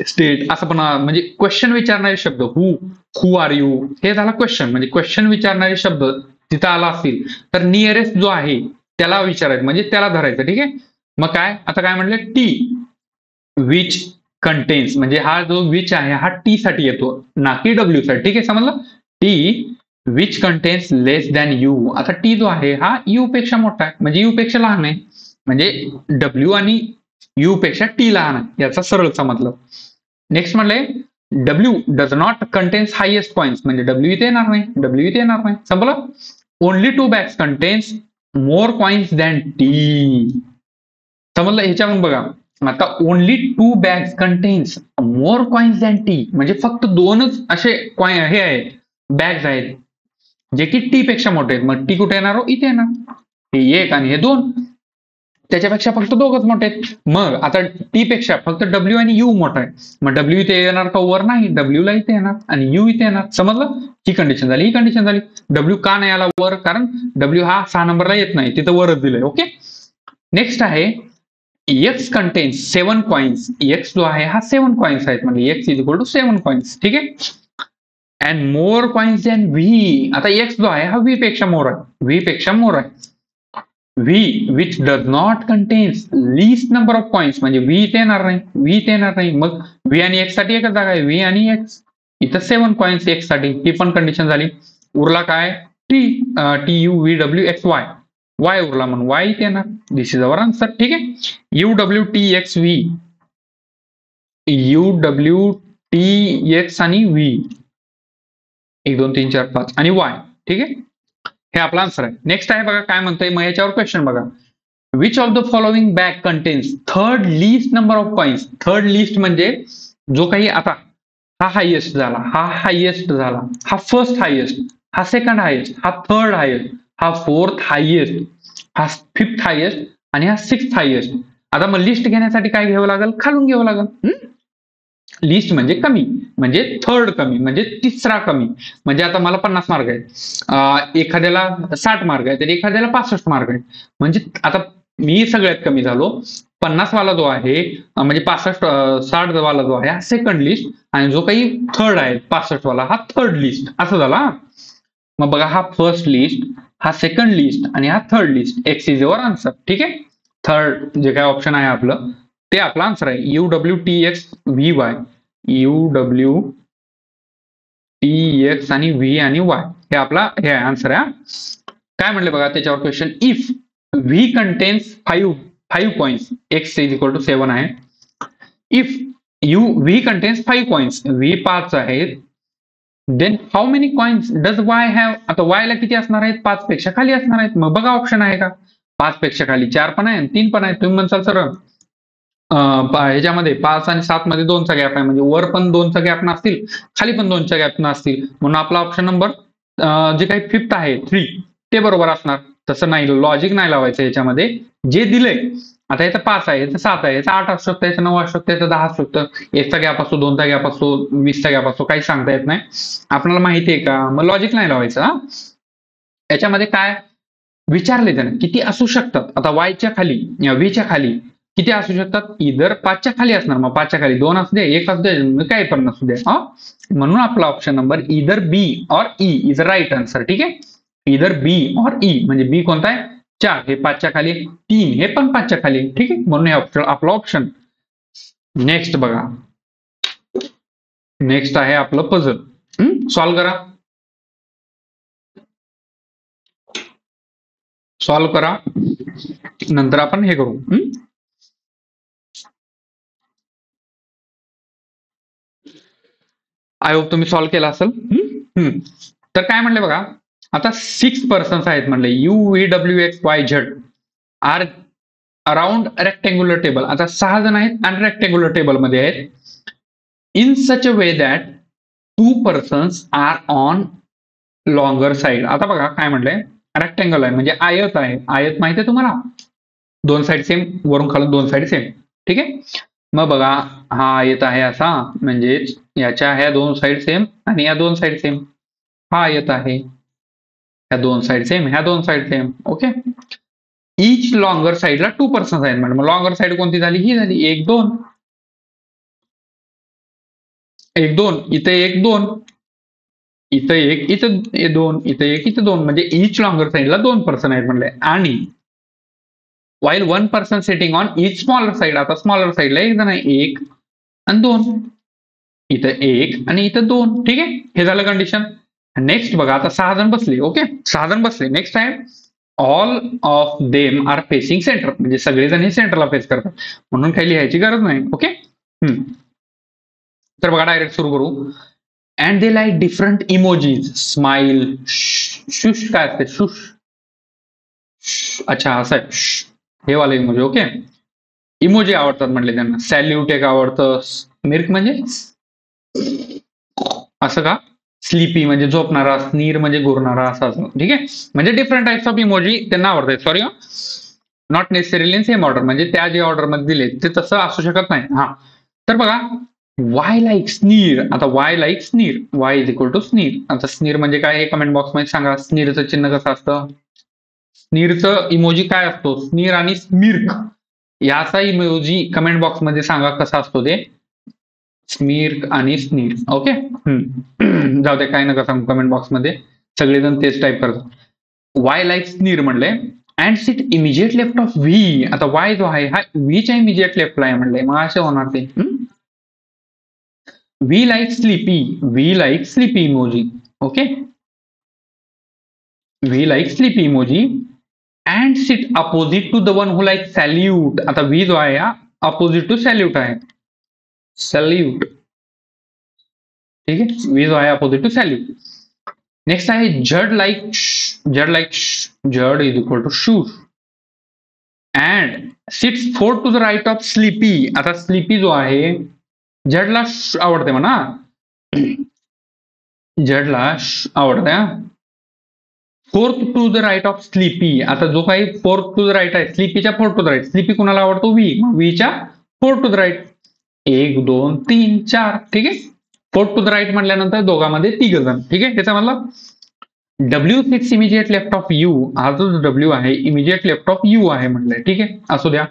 state, असं पण म्हणजे क्वेश्चन विचारणारे शब्द, हु आर यू, हे झाला क्वेश्चन. म्हणजे क्वेश्चन विचारणारे शब्द तिथं आला असतील तर नियरेस्ट जो आहे त्याला विचारायचं, म्हणजे त्याला धरायचं. ठीक आहे. मग काय, आता काय म्हणलं, टी विच कंटेन्स, म्हणजे हा जो विच आहे हा टी साठी येतो, ना की डब्ल्यू साठी. ठीक आहे, समजलं. T which contains less than you. आता टी जो आहे हा यू पेक्षा मोठा आहे, म्हणजे यू पेक्षा लहान आहे, म्हणजे डब्ल्यू आणि यू पेक्षा टी लहान आहे, याचा सरळचा मतलब. नेक्स्ट म्हणले, W does not contains highest points, म्हणजे डब्ल्यू इथे येणार नाही, डब्ल्यू इथे येणार नाही. संपलं. ओनली 2 बॅग्स कंटेन्स मोर कॉइन्स दॅन टी. समजलं. ह्याच्यावरून बघा, आता ओनली 2 बॅग्स कंटेन्स मोर कॉइन्स दॅन टी, म्हणजे फक्त 2च असे हे आहेत, बॅग्स आहेत, जे की टी पेक्षा मोठे आहेत. मग टी कुठे येणार हो? इथे येणार. हे 1 आणि हे 2. त्याच्यापेक्षा फक्त दोघच मोठे आहेत. मग आता टी पेक्षा फक्त डब्ल्यू आणि यू मोठा आहे. मग डब्ल्यू इथे येणार का वर? नाही. डब्ल्यू ला इथे येणार आणि यू इथे येणार. समजलं? ही कंडिशन झाली, ही कंडिशन झाली. डब्ल्यू का नाही आला वर? कारण डब्ल्यू हा 6 नंबरला येत नाही, तिथं वरच दिलंय. ओके. नेक्स्ट आहे एक्स कंटेन्स 7 कॉइन्स. एक्स जो आहे हा 7 कॉइन्स आहेत, म्हणजे X is equal to 7 coins. ठीक आहे. And more coins than V. आता एक्स जो आहे हा व्ही पेक्षा मोर आहे, व्ही पेक्षा मोर आहे. V which does not contains least number of coins, म्हणजे व्ही इथे येणार नाही, व्ही इथे येणार नाही. मग व्ही आणि एक्स साठी एकच जागा आहे, व्ही आणि एक्स. इथं 7 कॉइन्स एक्स साठी, ही पण कंडिशन झाली. उरला काय? T, T U V W X Y. Y उरला म्हणून वाय इथे येणार. दिस इज अवर आन्सर. ठीक आहे. U W T X V, you W T X आणि व्ही, 1 2 3 4 5 आणि वाय. ठीक आहे. हे आपला आन्सर आहे. नेक्स्ट आहे बघा काय म्हणतोय, मग याच्यावर क्वेश्चन बघा. Which of the following bag contains third least number of coins. Third list म्हणजे जो काही आता हा हायेस्ट झाला, हा हायेस्ट झाला, हा फर्स्ट हायेस्ट, हा सेकंड हायेस्ट, हा थर्ड हायेस्ट, हा फोर्थ हायेस्ट, हा फिफ्थ हायेस्ट आणि हा सिक्स्थ हायेस्ट. आता मग लिस्ट घेण्यासाठी काय घ्यावं लागेल? खालून घ्यावं लागेल. लिस्ट म्हणजे कमी, म्हणजे थर्ड कमी, म्हणजे तिसरा कमी. म्हणजे आता मला 50 मार्क आहेत, एखाद्याला 60 मार्क आहेत, तर एखाद्याला 65 मार्क आहेत. म्हणजे आता मी सगळ्यात कमी झालो. 50 वाला जो आहे, म्हणजे 60 वाला जो आहे हा सेकंड लिस्ट, आणि जो काही थर्ड आहे 65 वाला हा थर्ड लिस्ट, असं झाला. मग बघा, हा फर्स्ट लिस्ट, हा सेकंड लिस्ट आणि हा third list. X is your answer. ठीक आहे. थर्ड जे काय ऑप्शन आहे आपलं, ते आपला आन्सर आहे. U W T X V Y, U W T X आणि व्ही आणि वाय, हे आपला हे आन्सर आहे. काय म्हणले बघा त्याच्यावर question. If V contains 5 coins, X is equal to 7 आहे. If U V contains 5 coins, V 5 आहेत, then how many coins does Y have. आता वाय ला किती असणार आहेत? 5 पेक्षा खाली असणार आहेत. मग बघा ऑप्शन आहे का? 5 पेक्षा खाली 4 पण आहे, 3 पण आहे. तुम्ही म्हणसाल सर ह्याच्यामध्ये 5 आणि 7 मध्ये 2चा गॅप आहे, म्हणजे वर पण 2चा गॅप नसतील, खाली पण 2च्या गॅप नसतील, म्हणून आपला ऑप्शन नंबर जे काही फिफ्थ आहे 3 ते बरोबर असणार. तसं नाही, लॉजिक नाही लावायचं याच्यामध्ये. जे दिलंय, आता याचं 5 आहे, याचं 7 आहे, याचं 8 असू शकतं, याचं 9 असू शकतं, याचं 10 असू शकतं, 1चा गॅप असतो, 2चा गॅप असतो, 20चा गॅप असतो, काही सांगता येत नाही. आपल्याला माहिती आहे का? मग लॉजिक नाही लावायचं. हा, याच्यामध्ये काय विचारले त्याने, किती असू शकतात. आता वायच्या खाली, व्हीच्या खाली किती असू शकतात? इधर 5च्या खाली असणार, मग 5च्या खाली 2 असू दे, 1 असू दे, काही पण नसू दे. म्हणून आपला ऑप्शन नंबर इधर बी और ई इज राईट आन्सर. ठीक आहे. इधर बी और ई, म्हणजे बी कोणता आहे? 4, हे 5च्या खाली, 3 हे पण 5च्या खाली. ठीक आहे. म्हणून हे आपला ऑप्शन. नेक्स्ट बघा, नेक्स्ट आहे आपलं पझल. सॉल्व करा, सॉल्व करा, नंतर आपण हे करू. आय होप तुम्ही सॉल्व केला असेल. तर काय म्हणले बघा, आता 6 पर्सन्स आहेत म्हणले. U V W X Y Z are around rectangular table. आता 6 जण आहेत आणि रेक्टेंग्युलर टेबल मध्ये आहेत. In such a way that 2 persons are on longer side. आता बघा काय म्हणलंय, रेक्टेंगल आहे म्हणजे आयत आहे. आयत माहिती आहे तुम्हाला, 2 साइड सेम, वरून खालून 2 साइड सेम. ठीक आहे. मग बघा, हा आयत आहे असा, म्हणजे याच्या ह्या 2 साइड सेम आणि या 2 साइड सेम. हा आयत आहे, ह्या 2 साइड सेम, ह्या 2 साइड सेम. ओके. इच लॉंगर साइडला 2 पर्सन्स आहेत म्हणजे लॉंगर साइड कोणती झाली? ही झाली. 1 2 1 2, इथे 1 2, इथं 1, इथं 2, इथं 1, इथं 2, म्हणजे इच लॉंगर साइडला 2 पर्सन आहेत म्हणले. आणि while 1 person sitting on each smaller side. आता स्मॉलर साइडला 1 जण आहे, 1 आणि 2, इथं 1 आणि इथं 2. ठीक आहे. हे झालं कंडिशन. नेक्स्ट बघा, आता 6 जण बसले. ओके, 6 जण बसले. नेक्स्ट आहे all of them are facing centre, म्हणजे सगळेजण हे सेंटरला फेस करतात, म्हणून काही लिहायची गरज नाही. ओके. तर बघा डायरेक्ट सुरू करू. And they like different emojis. Smile, shush काय असते? शुश, अच्छा असं आहे, हे वाले इमोजी. ओके. इमोजी आवडतात म्हणले त्यांना. सॅल्यूट एक आवडतं. मिर्क म्हणजे असं का? स्लीपी म्हणजे झोपणारा, स्नीर म्हणजे घुरणारा, असं. ठीक आहे, म्हणजे डिफरंट टाइप्स ऑफ इमोजी त्यांना आवडतात. Sorry, not necessarily in same order, म्हणजे त्या जे ऑर्डर मध्ये दिले ते तसं असू शकत नाही. हा, तर बघा, वाय लाईक स्नीर. आता Y like sneer, Y is equal to sneer. आता स्नीर म्हणजे काय हे कमेंट बॉक्स मध्ये सांगा. स्नीरचं चिन्ह कसं असतं, स्नीरचं इमोजी काय असतो, स्नीर आणि स्मिर्क याचा इमोजी कमेंट बॉक्स मध्ये सांगा कसा असतो ते, स्मिर्क आणि स्नीर. ओके, जाऊ दे, काय नका सांगू कमेंट बॉक्स मध्ये, सगळेजण तेच टाईप करतात. वाय लाईक स्नीर म्हणले, and sit immediate left of V. आता वाय जो आहे हा व्हीच्या इमिजिएट लेफ्टला आहे म्हणले, मग असे होणार ते. V like sleepy, V like sleepy emoji. Okay, V like sleepy emoji and sit opposite to the one who like salute. आता व्ही जो आहे हा अपोजिट टू सॅल्यूट आहे, सॅल्यूट. ठीक आहे, व्ही जो आहे अपोजिट टू सॅल्यूट. नेक्स्ट आहे जड like, Z like, Z is equal to shoes and sits fourth to the right of sleepy. आता स्लीपी जो आहे, जडला आवडते म्हणा, जडला आवडते. Fourth to the right of sleepy. आता जो काही फोर्थ टू द राईट आहे, स्लीपीच्या fourth to the right, sleepy कुणाला आवडतो, व्ही, व्हीच्या फोर्थ टू द राईट. 1 2 3 4. ठीक आहे, फोर्थ टू द राईट म्हटल्यानंतर दोघांमध्ये 3 जण. ठीक आहे, त्याचा मतलब W six immediate left of you. हा जो डब्ल्यू आहे इमिजिएट लेफ्ट ऑफ यू आहे म्हटलंय. ठीक आहे, असू द्या.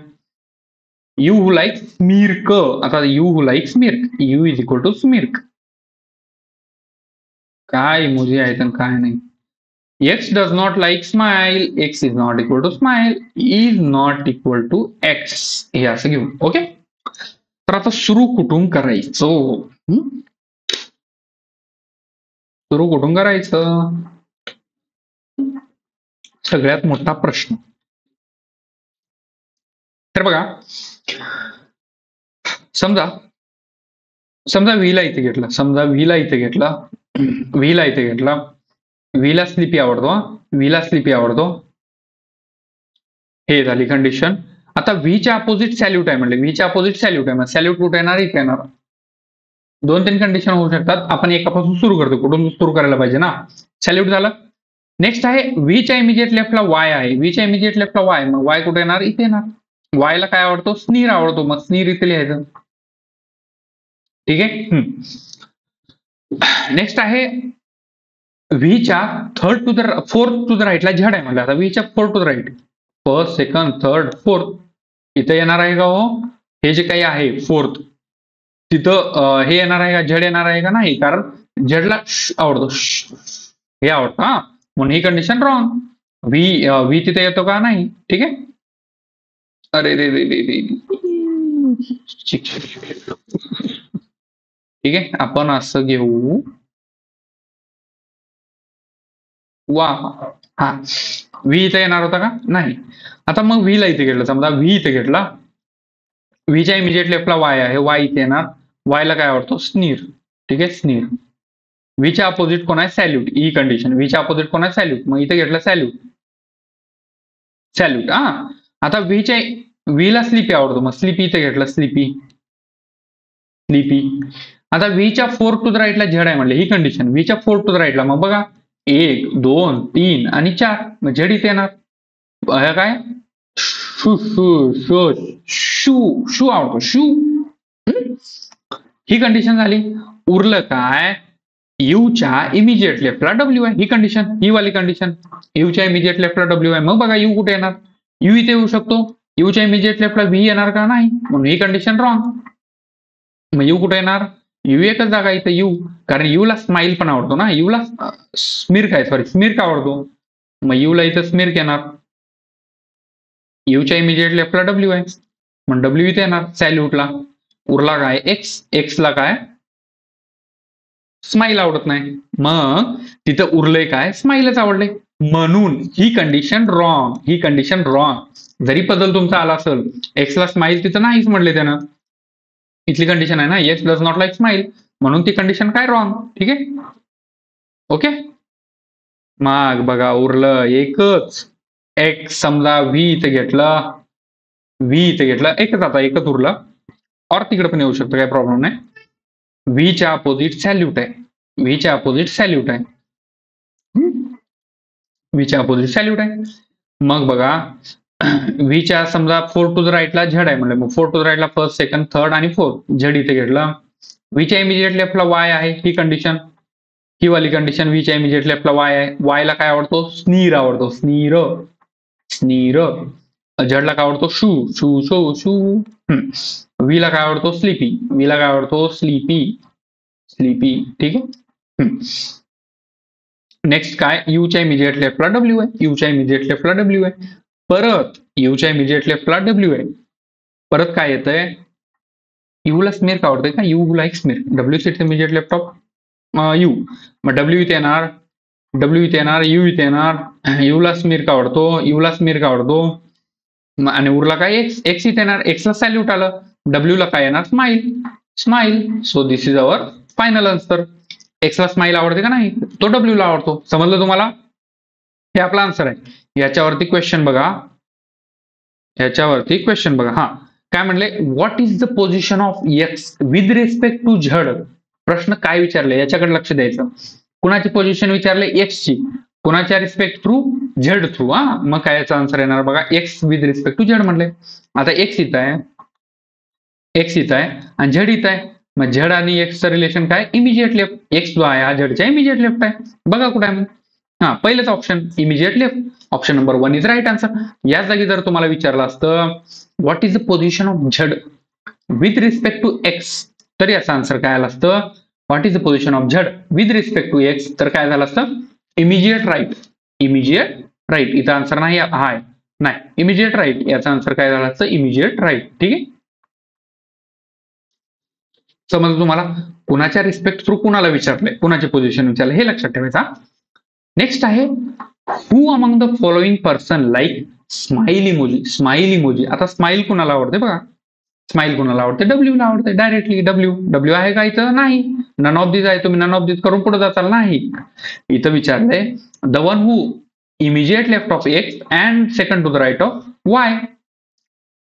U who like smirk. आता U who like smirk, U is equal to smirk. काय इमोजी आहेत आणि काय नाही. X does not like smile, X is not equal to smile, is not equal to X, हे असं घेऊ. ओके, तर आता सुरू कुठून करायचं, सुरू कुठून करायचं, सगळ्यात मोठा प्रश्न. तर बघा, समजा व्हीला इथे घेतला, समजा व्हीला इथे घेतला, व्हीला इथे घेतला, व्हीला स्लीपी आवडतो, व्हीला स्लीपी आवडतो, हे झाली कंडिशन. आता व्हीच्या अपोजिट सॅल्यूट आहे म्हणले, व्हीच्या अपोजिट सॅल्यूट आहे, मग सॅल्यूट कुठे येणार, इथे येणार. 2-3 कंडिशन होऊ शकतात. आपण एकापासून सुरू करतो, कुठून सुरू करायला पाहिजे ना. सॅल्यूट झालं. नेक्स्ट आहे व्हीच्या इमिजिएट लेफ्टला वाय आहे, व्हीच्या इमिजिएट लेफ्टला वाय, मग वाय कुठे येणार, इथे येणार. वायला काय आवडतो, स्नीर आवडतो, मग स्नीर इथे लिहायचं. ठीक आहे. नेक्स्ट आहे व्हीच्या third to the fourth to the राईटला झड आहे म्हणलं. आता व्हीच्या fourth to the right, first second third fourth, इथं येणार आहे का हो, हे जे काही आहे फोर्थ, तिथं हे येणार आहे का, झड येणार आहे का, नाही, कारण झडला आवडतो, हे आवडतं. हा, म्हणून ही कंडिशन रॉंग. व्ही तिथे येतो का, नाही. ठीक आहे. अरे रे रे रे रे, ठीक आहे, आपण असं घेऊ. वा, हा, व्ही इथे येणार होता का, नाही. आता मग व्हीला इथे घेतलं, समजा व्ही इथे घेतला, व्हीच्या इमिजिएट लेफ्टला वाय आहे, वाय इथे येणार, वायला काय आवडतो, स्नीर. ठीक आहे, स्नीर. व्हीच्या अपोजिट कोण आहे, सॅल्यूट, ही कंडिशन. व्हीच्या अपोजिट कोण आहे, सॅल्यूट, मग इथे घेतलं सॅल्यूट, सॅल्यूट. हा, आता व्हीला स्लीपी आवडतो, मग स्लीपी इथे घेतलं, स्लीपी, स्लीपी. आता व्हीच्या फोर्थ टू द राईटला झड आहे म्हणले, ही कंडिशन. व्हीच्या फोर्थ टू द राईटला, मग बघा 1 2 3 आणि 4, मग झड इथे येणार. काय, shoe shoe shoe shoe shoe आवडतो, शू. ही कंडिशन झाली. उरलं काय, यूच्या इमिजिएट लेफ्टला डब्ल्यू आहे, ही कंडिशन, ही वाली कंडिशन. यूच्या इमिजिएट लेफ्टला डब्ल्यू आहे, मग बघा यू कुठे येणार, यू इथे येऊ शकतो. यूच्या इमिजिएट लेफ्टला व्ही येणार का, नाही, म्हणून ही कंडिशन रॉंग. मग यू कुठे येणार, यू एकच जागा इथे यू, कारण यूला स्माइल पण आवडतो ना, यूला स्मिर्क आहे, सॉरी स्मिर्क आवडतो, मग यूला इथं स्मिर्क येणार. यूच्या इमिजिएट लेफ्टला डब्ल्यू आहे, मग डब्ल्यू इथे येणार सॅल्यूटला. उरला काय, एक्स, एक्सला काय, स्माइल आवडत नाही, मग तिथं उरलंय काय, स्माइलच आवडले, म्हणून ही कंडिशन रॉंग, ही कंडिशन रॉंग. जरी पझल तुमचा आला असेल, एक्सला स्माइल तिथं नाहीच म्हणले त्यानं, इथली कंडिशन आहे ना, x does not like smile, म्हणून ती कंडिशन काय रॉंग. ठीक आहे, ओके. मग बघा उरलं एकच, एक्स. समजा व्ही इथे घेतलं, व्ही इथे घेतलं, एकच, आता एकच उरलं, और तिकडे पण येऊ शकतो, काही प्रॉब्लेम नाही. व्हीच्या अपोजिट सॅल्यूट आहे, व्हीच्या अपोजिट सॅल्यूट आहे. व्हीच्या अपोजिट सॅल्यूट आहे. मग बघा व्हीच्या समजा 4 टू द राईटला झेड आहे म्हणलं, मग 4 टू द राईटला फर्स्ट, सेकंड, थर्ड आणि फोर्थ झेड इथे घेतलं. व्हीच्या इमिजिएट लेफ्टला वाय आहे, ही कंडिशन, ही वाली कंडिशन. व्हीच्या इमिजिएट लेफ्टला वाय आहे. वायला काय आवडतो? स्नीर आवडतो. Sneer, sneer. झेडला काय आवडतो? Shoe, shoe, shoe, shoe. व्हीला काय आवडतो? स्लीपी. व्हीला काय आवडतो? Sleepy, sleepy. ठीक आहे. नेक्स्ट काय? यूच्या इमिजिएट लेफ्टला डब्ल्यू आहे. यूच्या इमिजिएट लेफ्टला डब्ल्यू आहे. परत यूच्या इमिजिएट लेफ्टला डब्ल्यू आहे. परत काय येतंय? यूला स्मिर का आवडतंय का? U like smirk. W sits immediate left of U. मग डब्ल्यू इथे येणार, डब्ल्यू इथे येणार, यू इथे येणार. यूला स्मिर का आवडतो? यूला स्मिर का आवडतो? आणि उरला काय? एक्स. एक्स इथे येणार, एक्सला सॅल्यूट आलं. डब्ल्यूला काय येणार? Smile, smile. So this is our final answer. एक्सला स्माईल आवडते का नाही? तो डब्ल्यूला आवडतो. समजलं तुम्हाला? हे आपला आन्सर आहे. याच्यावरती क्वेश्चन बघा, याच्यावरती क्वेश्चन बघा. हा काय म्हणले? What is the position of X with respect to Z? प्रश्न काय विचारले याच्याकडे लक्ष द्यायचं. कुणाची पोझिशन विचारले? एक्सची. कुणाच्या रिस्पेक्ट थ्रू? Z through. हा मग काय याचा आन्सर येणार बघा? X with respect to Z म्हणले. आता एक्स इथं आहे, एक्स इथं आहे आणि झेड इथं आहे. मग झेड आणि एक्सचं रिलेशन काय? Immediate left. एक्स जो आहे हा झेडच्या इमिजिएट लेफ्ट आहे. बघा कुठे आहे मग? हा पहिलेच option immediate left. Option number 1 is right answer. याच जागी जर तुम्हाला विचारलं असतं what is the position of Z with respect to X, तर याचा आन्सर काय आलं असतं? What is the position of Z with respect to X, तर काय झालं असतं? Immediate right. Immediate right. इथं आन्सर नाही हाय, नाही इमिजिएट राईट. याचा आन्सर काय झालं असतं? Immediate right. ठीक आहे. समजलं तुम्हाला? कुणाच्या रिस्पेक्ट थ्रू कुणाला विचारलंय, कुणाची पोझिशन विचारलं हे लक्षात ठेवायचा. नेक्स्ट आहे who among the following person like smile emoji. Smile emoji. आता स्माइल कुणाला आवडते बघा? स्माइल कुणाला आवडते? डब्ल्यूला आवडते. Directly W. डब्ल्यू आहे का इथं? नाही. नन ऑफ दिस आहे. तुम्ही नन ऑफ दिस करून पुढे जाताल? नाही. इथं विचारलंय the one who immediate left of X and second to the right of Y.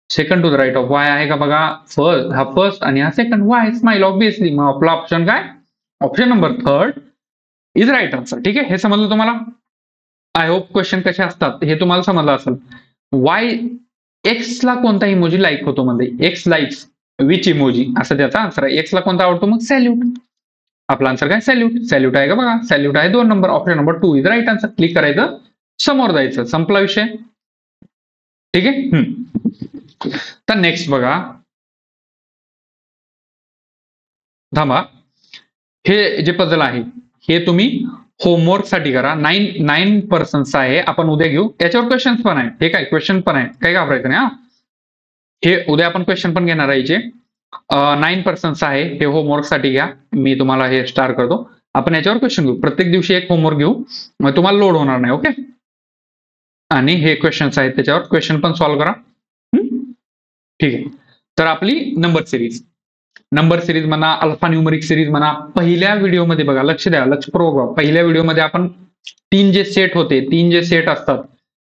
Second to the right of Y आहे का बघा? फर्स्ट, हा फर्स्ट आणि हा सेकंड. Y smile obviously. मग आपला ऑप्शन काय? Option number 3 is right answer. ठीक आहे. हे समजलं तुम्हाला? आय होप क्वेश्चन कसे असतात हे तुम्हाला समजलं असेल. वाय एक्सला कोणता इमोजी लाईक होतो मध्ये? एक्स लाईक्स विच इमोजी असं त्याचा आन्सर आहे. एक्सला कोणता आवडतो? मग सॅल्यूट. आपला आन्सर काय? सॅल्यूट. सॅल्यूट आहे का बघा? सॅल्यूट आहे 2 number. Option number 2 is right answer. Click करायचं, समोर जायचं, संपला विषय. ठीक आहे. तर नेक्स्ट बघा, थांबा. हे जे पझल आहे हे तुम्ही होमवर्क साठी करा. 9 पर्सन्स आहे. आपण उद्या घेऊ. याच्यावर क्वेश्चन्स पण आहे. हे काय क्वेश्चन पण आहे, काही घाबरायचं नाही. हा हे उद्या आपण क्वेश्चन पण घेणार आहे. 9 पर्सन्स आहे. हे होमवर्क साठी घ्या. मी तुम्हाला हे स्टार करतो. आपण याच्यावर क्वेश्चन घेऊ. प्रत्येक दिवशी एक होमवर्क घेऊ, मग तुम्हाला लोड होणार नाही. ओके. आणि हे क्वेश्चन्स आहेत त्याच्यावर क्वेश्चन पण सॉल्व्ह करा. ठीक आहे. तर आपली नंबर सिरीज म्हणा, अल्फा न्यूमरिक सिरीज म्हणा, पहिल्या व्हिडिओमध्ये बघा, लक्ष द्या, लक्षपूर्वक. पहिल्या व्हिडिओमध्ये आपण 3 जे सेट होते, 3 जे सेट असतात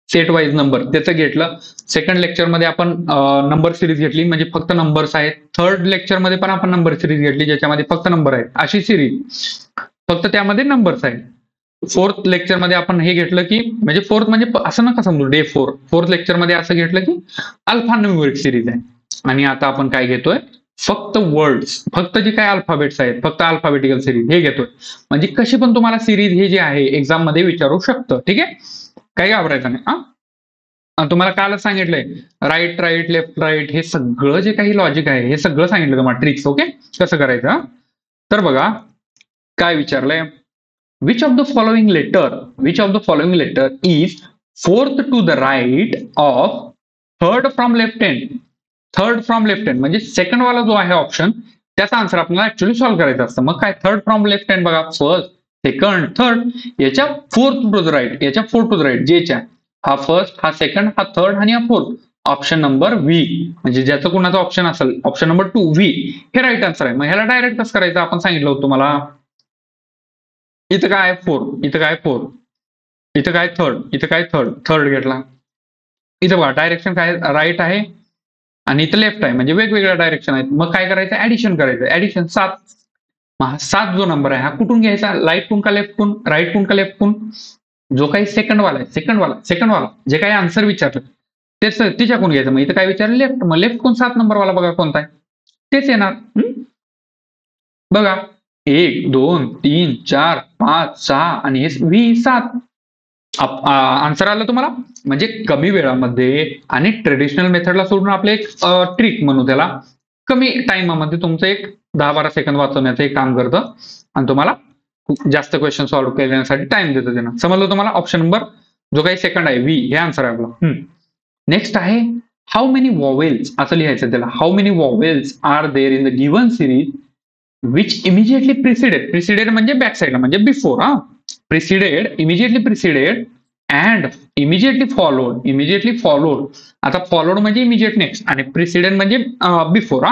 सेट वाईज नंबर, त्याचं घेतलं. सेकंड लेक्चरमध्ये आपण नंबर सिरीज घेतली, म्हणजे फक्त नंबर्स आहेत. थर्ड लेक्चरमध्ये पण आपण नंबर सिरीज घेतली, ज्याच्यामध्ये फक्त नंबर आहेत, अशी सिरीज, फक्त त्यामध्ये नंबर्स आहेत. फोर्थ लेक्चरमध्ये आपण हे घेतलं की, म्हणजे फोर्थ म्हणजे असं नका समजू डे 4. फोर्थ लेक्चरमध्ये असं घेतलं की अल्फा न्यूमरिक सिरीज आहे. आणि आता आपण काय घेतोय? फक्त वर्ड्स, फक्त जे काय अल्फाबेट्स आहेत, फक्त अल्फाबेटिकल सिरीज हे घेतोय. म्हणजे कशी पण तुम्हाला सिरीज हे जे आहे एक्झाम मध्ये विचारू शकतं. ठीक आहे. काही घाबरायचं नाही. तुम्हाला कालच सांगितलंय राईट राईट लेफ्ट राईट, हे सगळं जे काही लॉजिक आहे हे सगळं सांगितलं तुम्हाला ट्रिक्स. ओके, कसं करायचं. तर बघा काय विचारलंय, which of the following letter is fourth to the right of third from left hand. Third from left hand म्हणजे सेकंड वाला जो आहे ऑप्शन, त्याचा आन्सर आपल्याला ऍक्च्युअली सॉल्व्ह करायचा असतं. मग काय थर्ड फ्रॉम लेफ्ट हँड बघा, फर्स्ट, सेकंड, थर्ड, याच्या फोर्थ टू द राईट, याच्या फोर्थ टू द राईट, जेच्या हा फर्स्ट, हा सेकंड, हा थर्ड आणि हा फोर्थ. ऑप्शन नंबर व्ही, म्हणजे ज्याचं कुणाचं ऑप्शन असेल, ऑप्शन नंबर 2 व्ही, हे राईट आन्सर आहे. मग ह्याला डायरेक्ट कसं करायचं आपण सांगितलं होतं तुम्हाला. इथं काय आहे 4, इथं काय 4, इथं काय थर्ड, इथं काय थर्ड घेतला. इथं बघा डायरेक्शन काय राईट आहे आणि इथं लेफ्ट आहे, म्हणजे वेगवेगळ्या डायरेक्शन आहेत. मग काय करायचं? ऍडिशन करायचं. ऍडिशन 7 मग हा 7 जो नंबर आहे हा कुठून घ्यायचा, राईटकडून का लेफ्टकडून, राईटकडून का लेफ्टकडून, जो काही सेकंडवाला आहे सेकंडवाला जे काही आन्सर विचारलं तेच तिच्याकडून घ्यायचं. मग इथं काय विचारलं लेफ्ट, मग लेफ्टकडून 7 नंबरवाला बघा कोणता आहे तेच येणार. बघा 1 2 3 4 5 6 आणि हे 7 आन्सर आलं तुम्हाला. म्हणजे कमी वेळामध्ये आणि ट्रेडिशनल मेथडला सोडून आपले एक ट्रिक म्हणू त्याला, कमी टाइममध्ये तुमचं एक 10-12 सेकंद वाचवण्याचं एक काम करतं आणि तुम्हाला जास्त क्वेश्चन सॉल्व्ह करण्यासाठी टाइम देतं त्यांना. समजलं तुम्हाला. ऑप्शन नंबर जो काही सेकंड आहे व्ही हे आन्सर आहे आपला. नेक्स्ट आहे हाऊ मेनी वॉवेल्स, असं लिहायचं त्याला. How many vowels are there in the given series which immediately preceded म्हणजे बॅक साईडला म्हणजे before. Immediately preceded and immediately followed. आता फॉलोड म्हणजे इमिजिएट नेक्स्ट आणि प्रिसिडेंट म्हणजे before.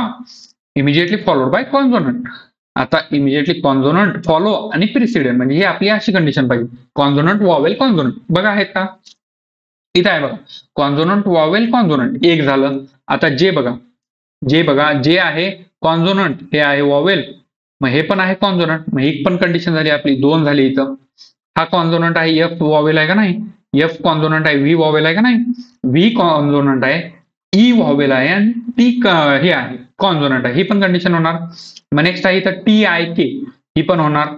Immediately followed by consonant. आता इमिजिएटली कॉन्झोनंट फॉलो आणि प्रिसिडेंट म्हणजे ही आपली अशी कंडिशन पाहिजे. कॉन्झोनंट वॉवेल कॉन्झोनंट बघा आहेत का, इथं आहे बघा कॉन्झोनंट वॉवेल कॉन्झोनंट एक झालं. आता जे बघा जे आहे कॉन्झोनंट हे आहे वॉवेल, मग हे पण आहे कॉन्झोनंट, मग एक पण कंडिशन झाली आपली 2 झाली इथं. हा कॉन्झोनंट आहे एफ वॉवेल आहे का नाही, एफ कॉन्झोनंट आहे व्ही वॉवेल आहे का नाही, व्ही कॉन्झोनंट आहे ई वॉवेल आहे आणि टी हे आहे कॉन्झोनंट आहे, ही पण कंडिशन होणार. मग नेक्स्ट आहे इथं टी आय के ही पण होणार.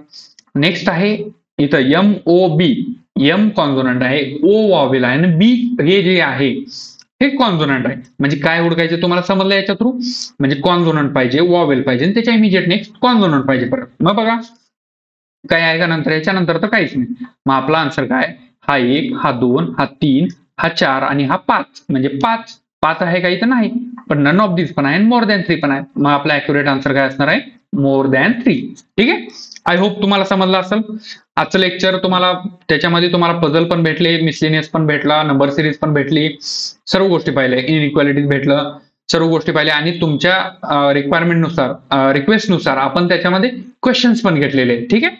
नेक्स्ट आहे इथं एम ओ बी, एम कॉन्झोनंट आहे, ओ वॉवेल आहे आणि बी हे जे आहे हे कॉन्झोनंट आहे. म्हणजे काय ओळखायचं तुम्हाला समजलं याच्या थ्रू, म्हणजे कॉन्झोनंट पाहिजे, वॉवेल पाहिजे आणि त्याच्या इमिजिएट नेक्स्ट कॉन्झोनंट पाहिजे परत. मग बघा काय आहे का नंतर, याच्यानंतर तर काहीच नाही. मग आपला आन्सर काय, हा 1 हा 2 हा 3 हा 4 आणि हा 5 म्हणजे 5 आहे का इथं नाही, पण नन ऑफ दिस पण आहे आणि मोर दॅन 3 पण आहे. मग आपला अॅक्युरेट आन्सर काय असणार आहे, मोर दॅन 3. ठीक आहे. आय होप तुम्हाला समजलं असेल. आजचं लेक्चर तुम्हाला त्याच्यामध्ये तुम्हाला पझल पण भेटले, मिसलेनियस पण भेटला, नंबर सिरीज पण भेटली, सर्व गोष्टी पाहिल्या, इनइक्वालिटीज भेटलं, सर्व गोष्टी पाहिल्या आणि तुमच्या रिक्वायरमेंटनुसार रिक्वेस्टनुसार आपण त्याच्यामध्ये क्वेश्चन्स पण घेतलेले. ठीक आहे.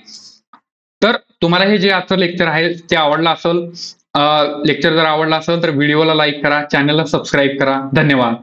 तर तुम्हाला हे जे आजचं लेक्चर आहे ते आवडलं असेल, लेक्चर जर आवडला असेल तर व्हिडिओला लाईक करा, चॅनलला सबस्क्राईब करा. धन्यवाद.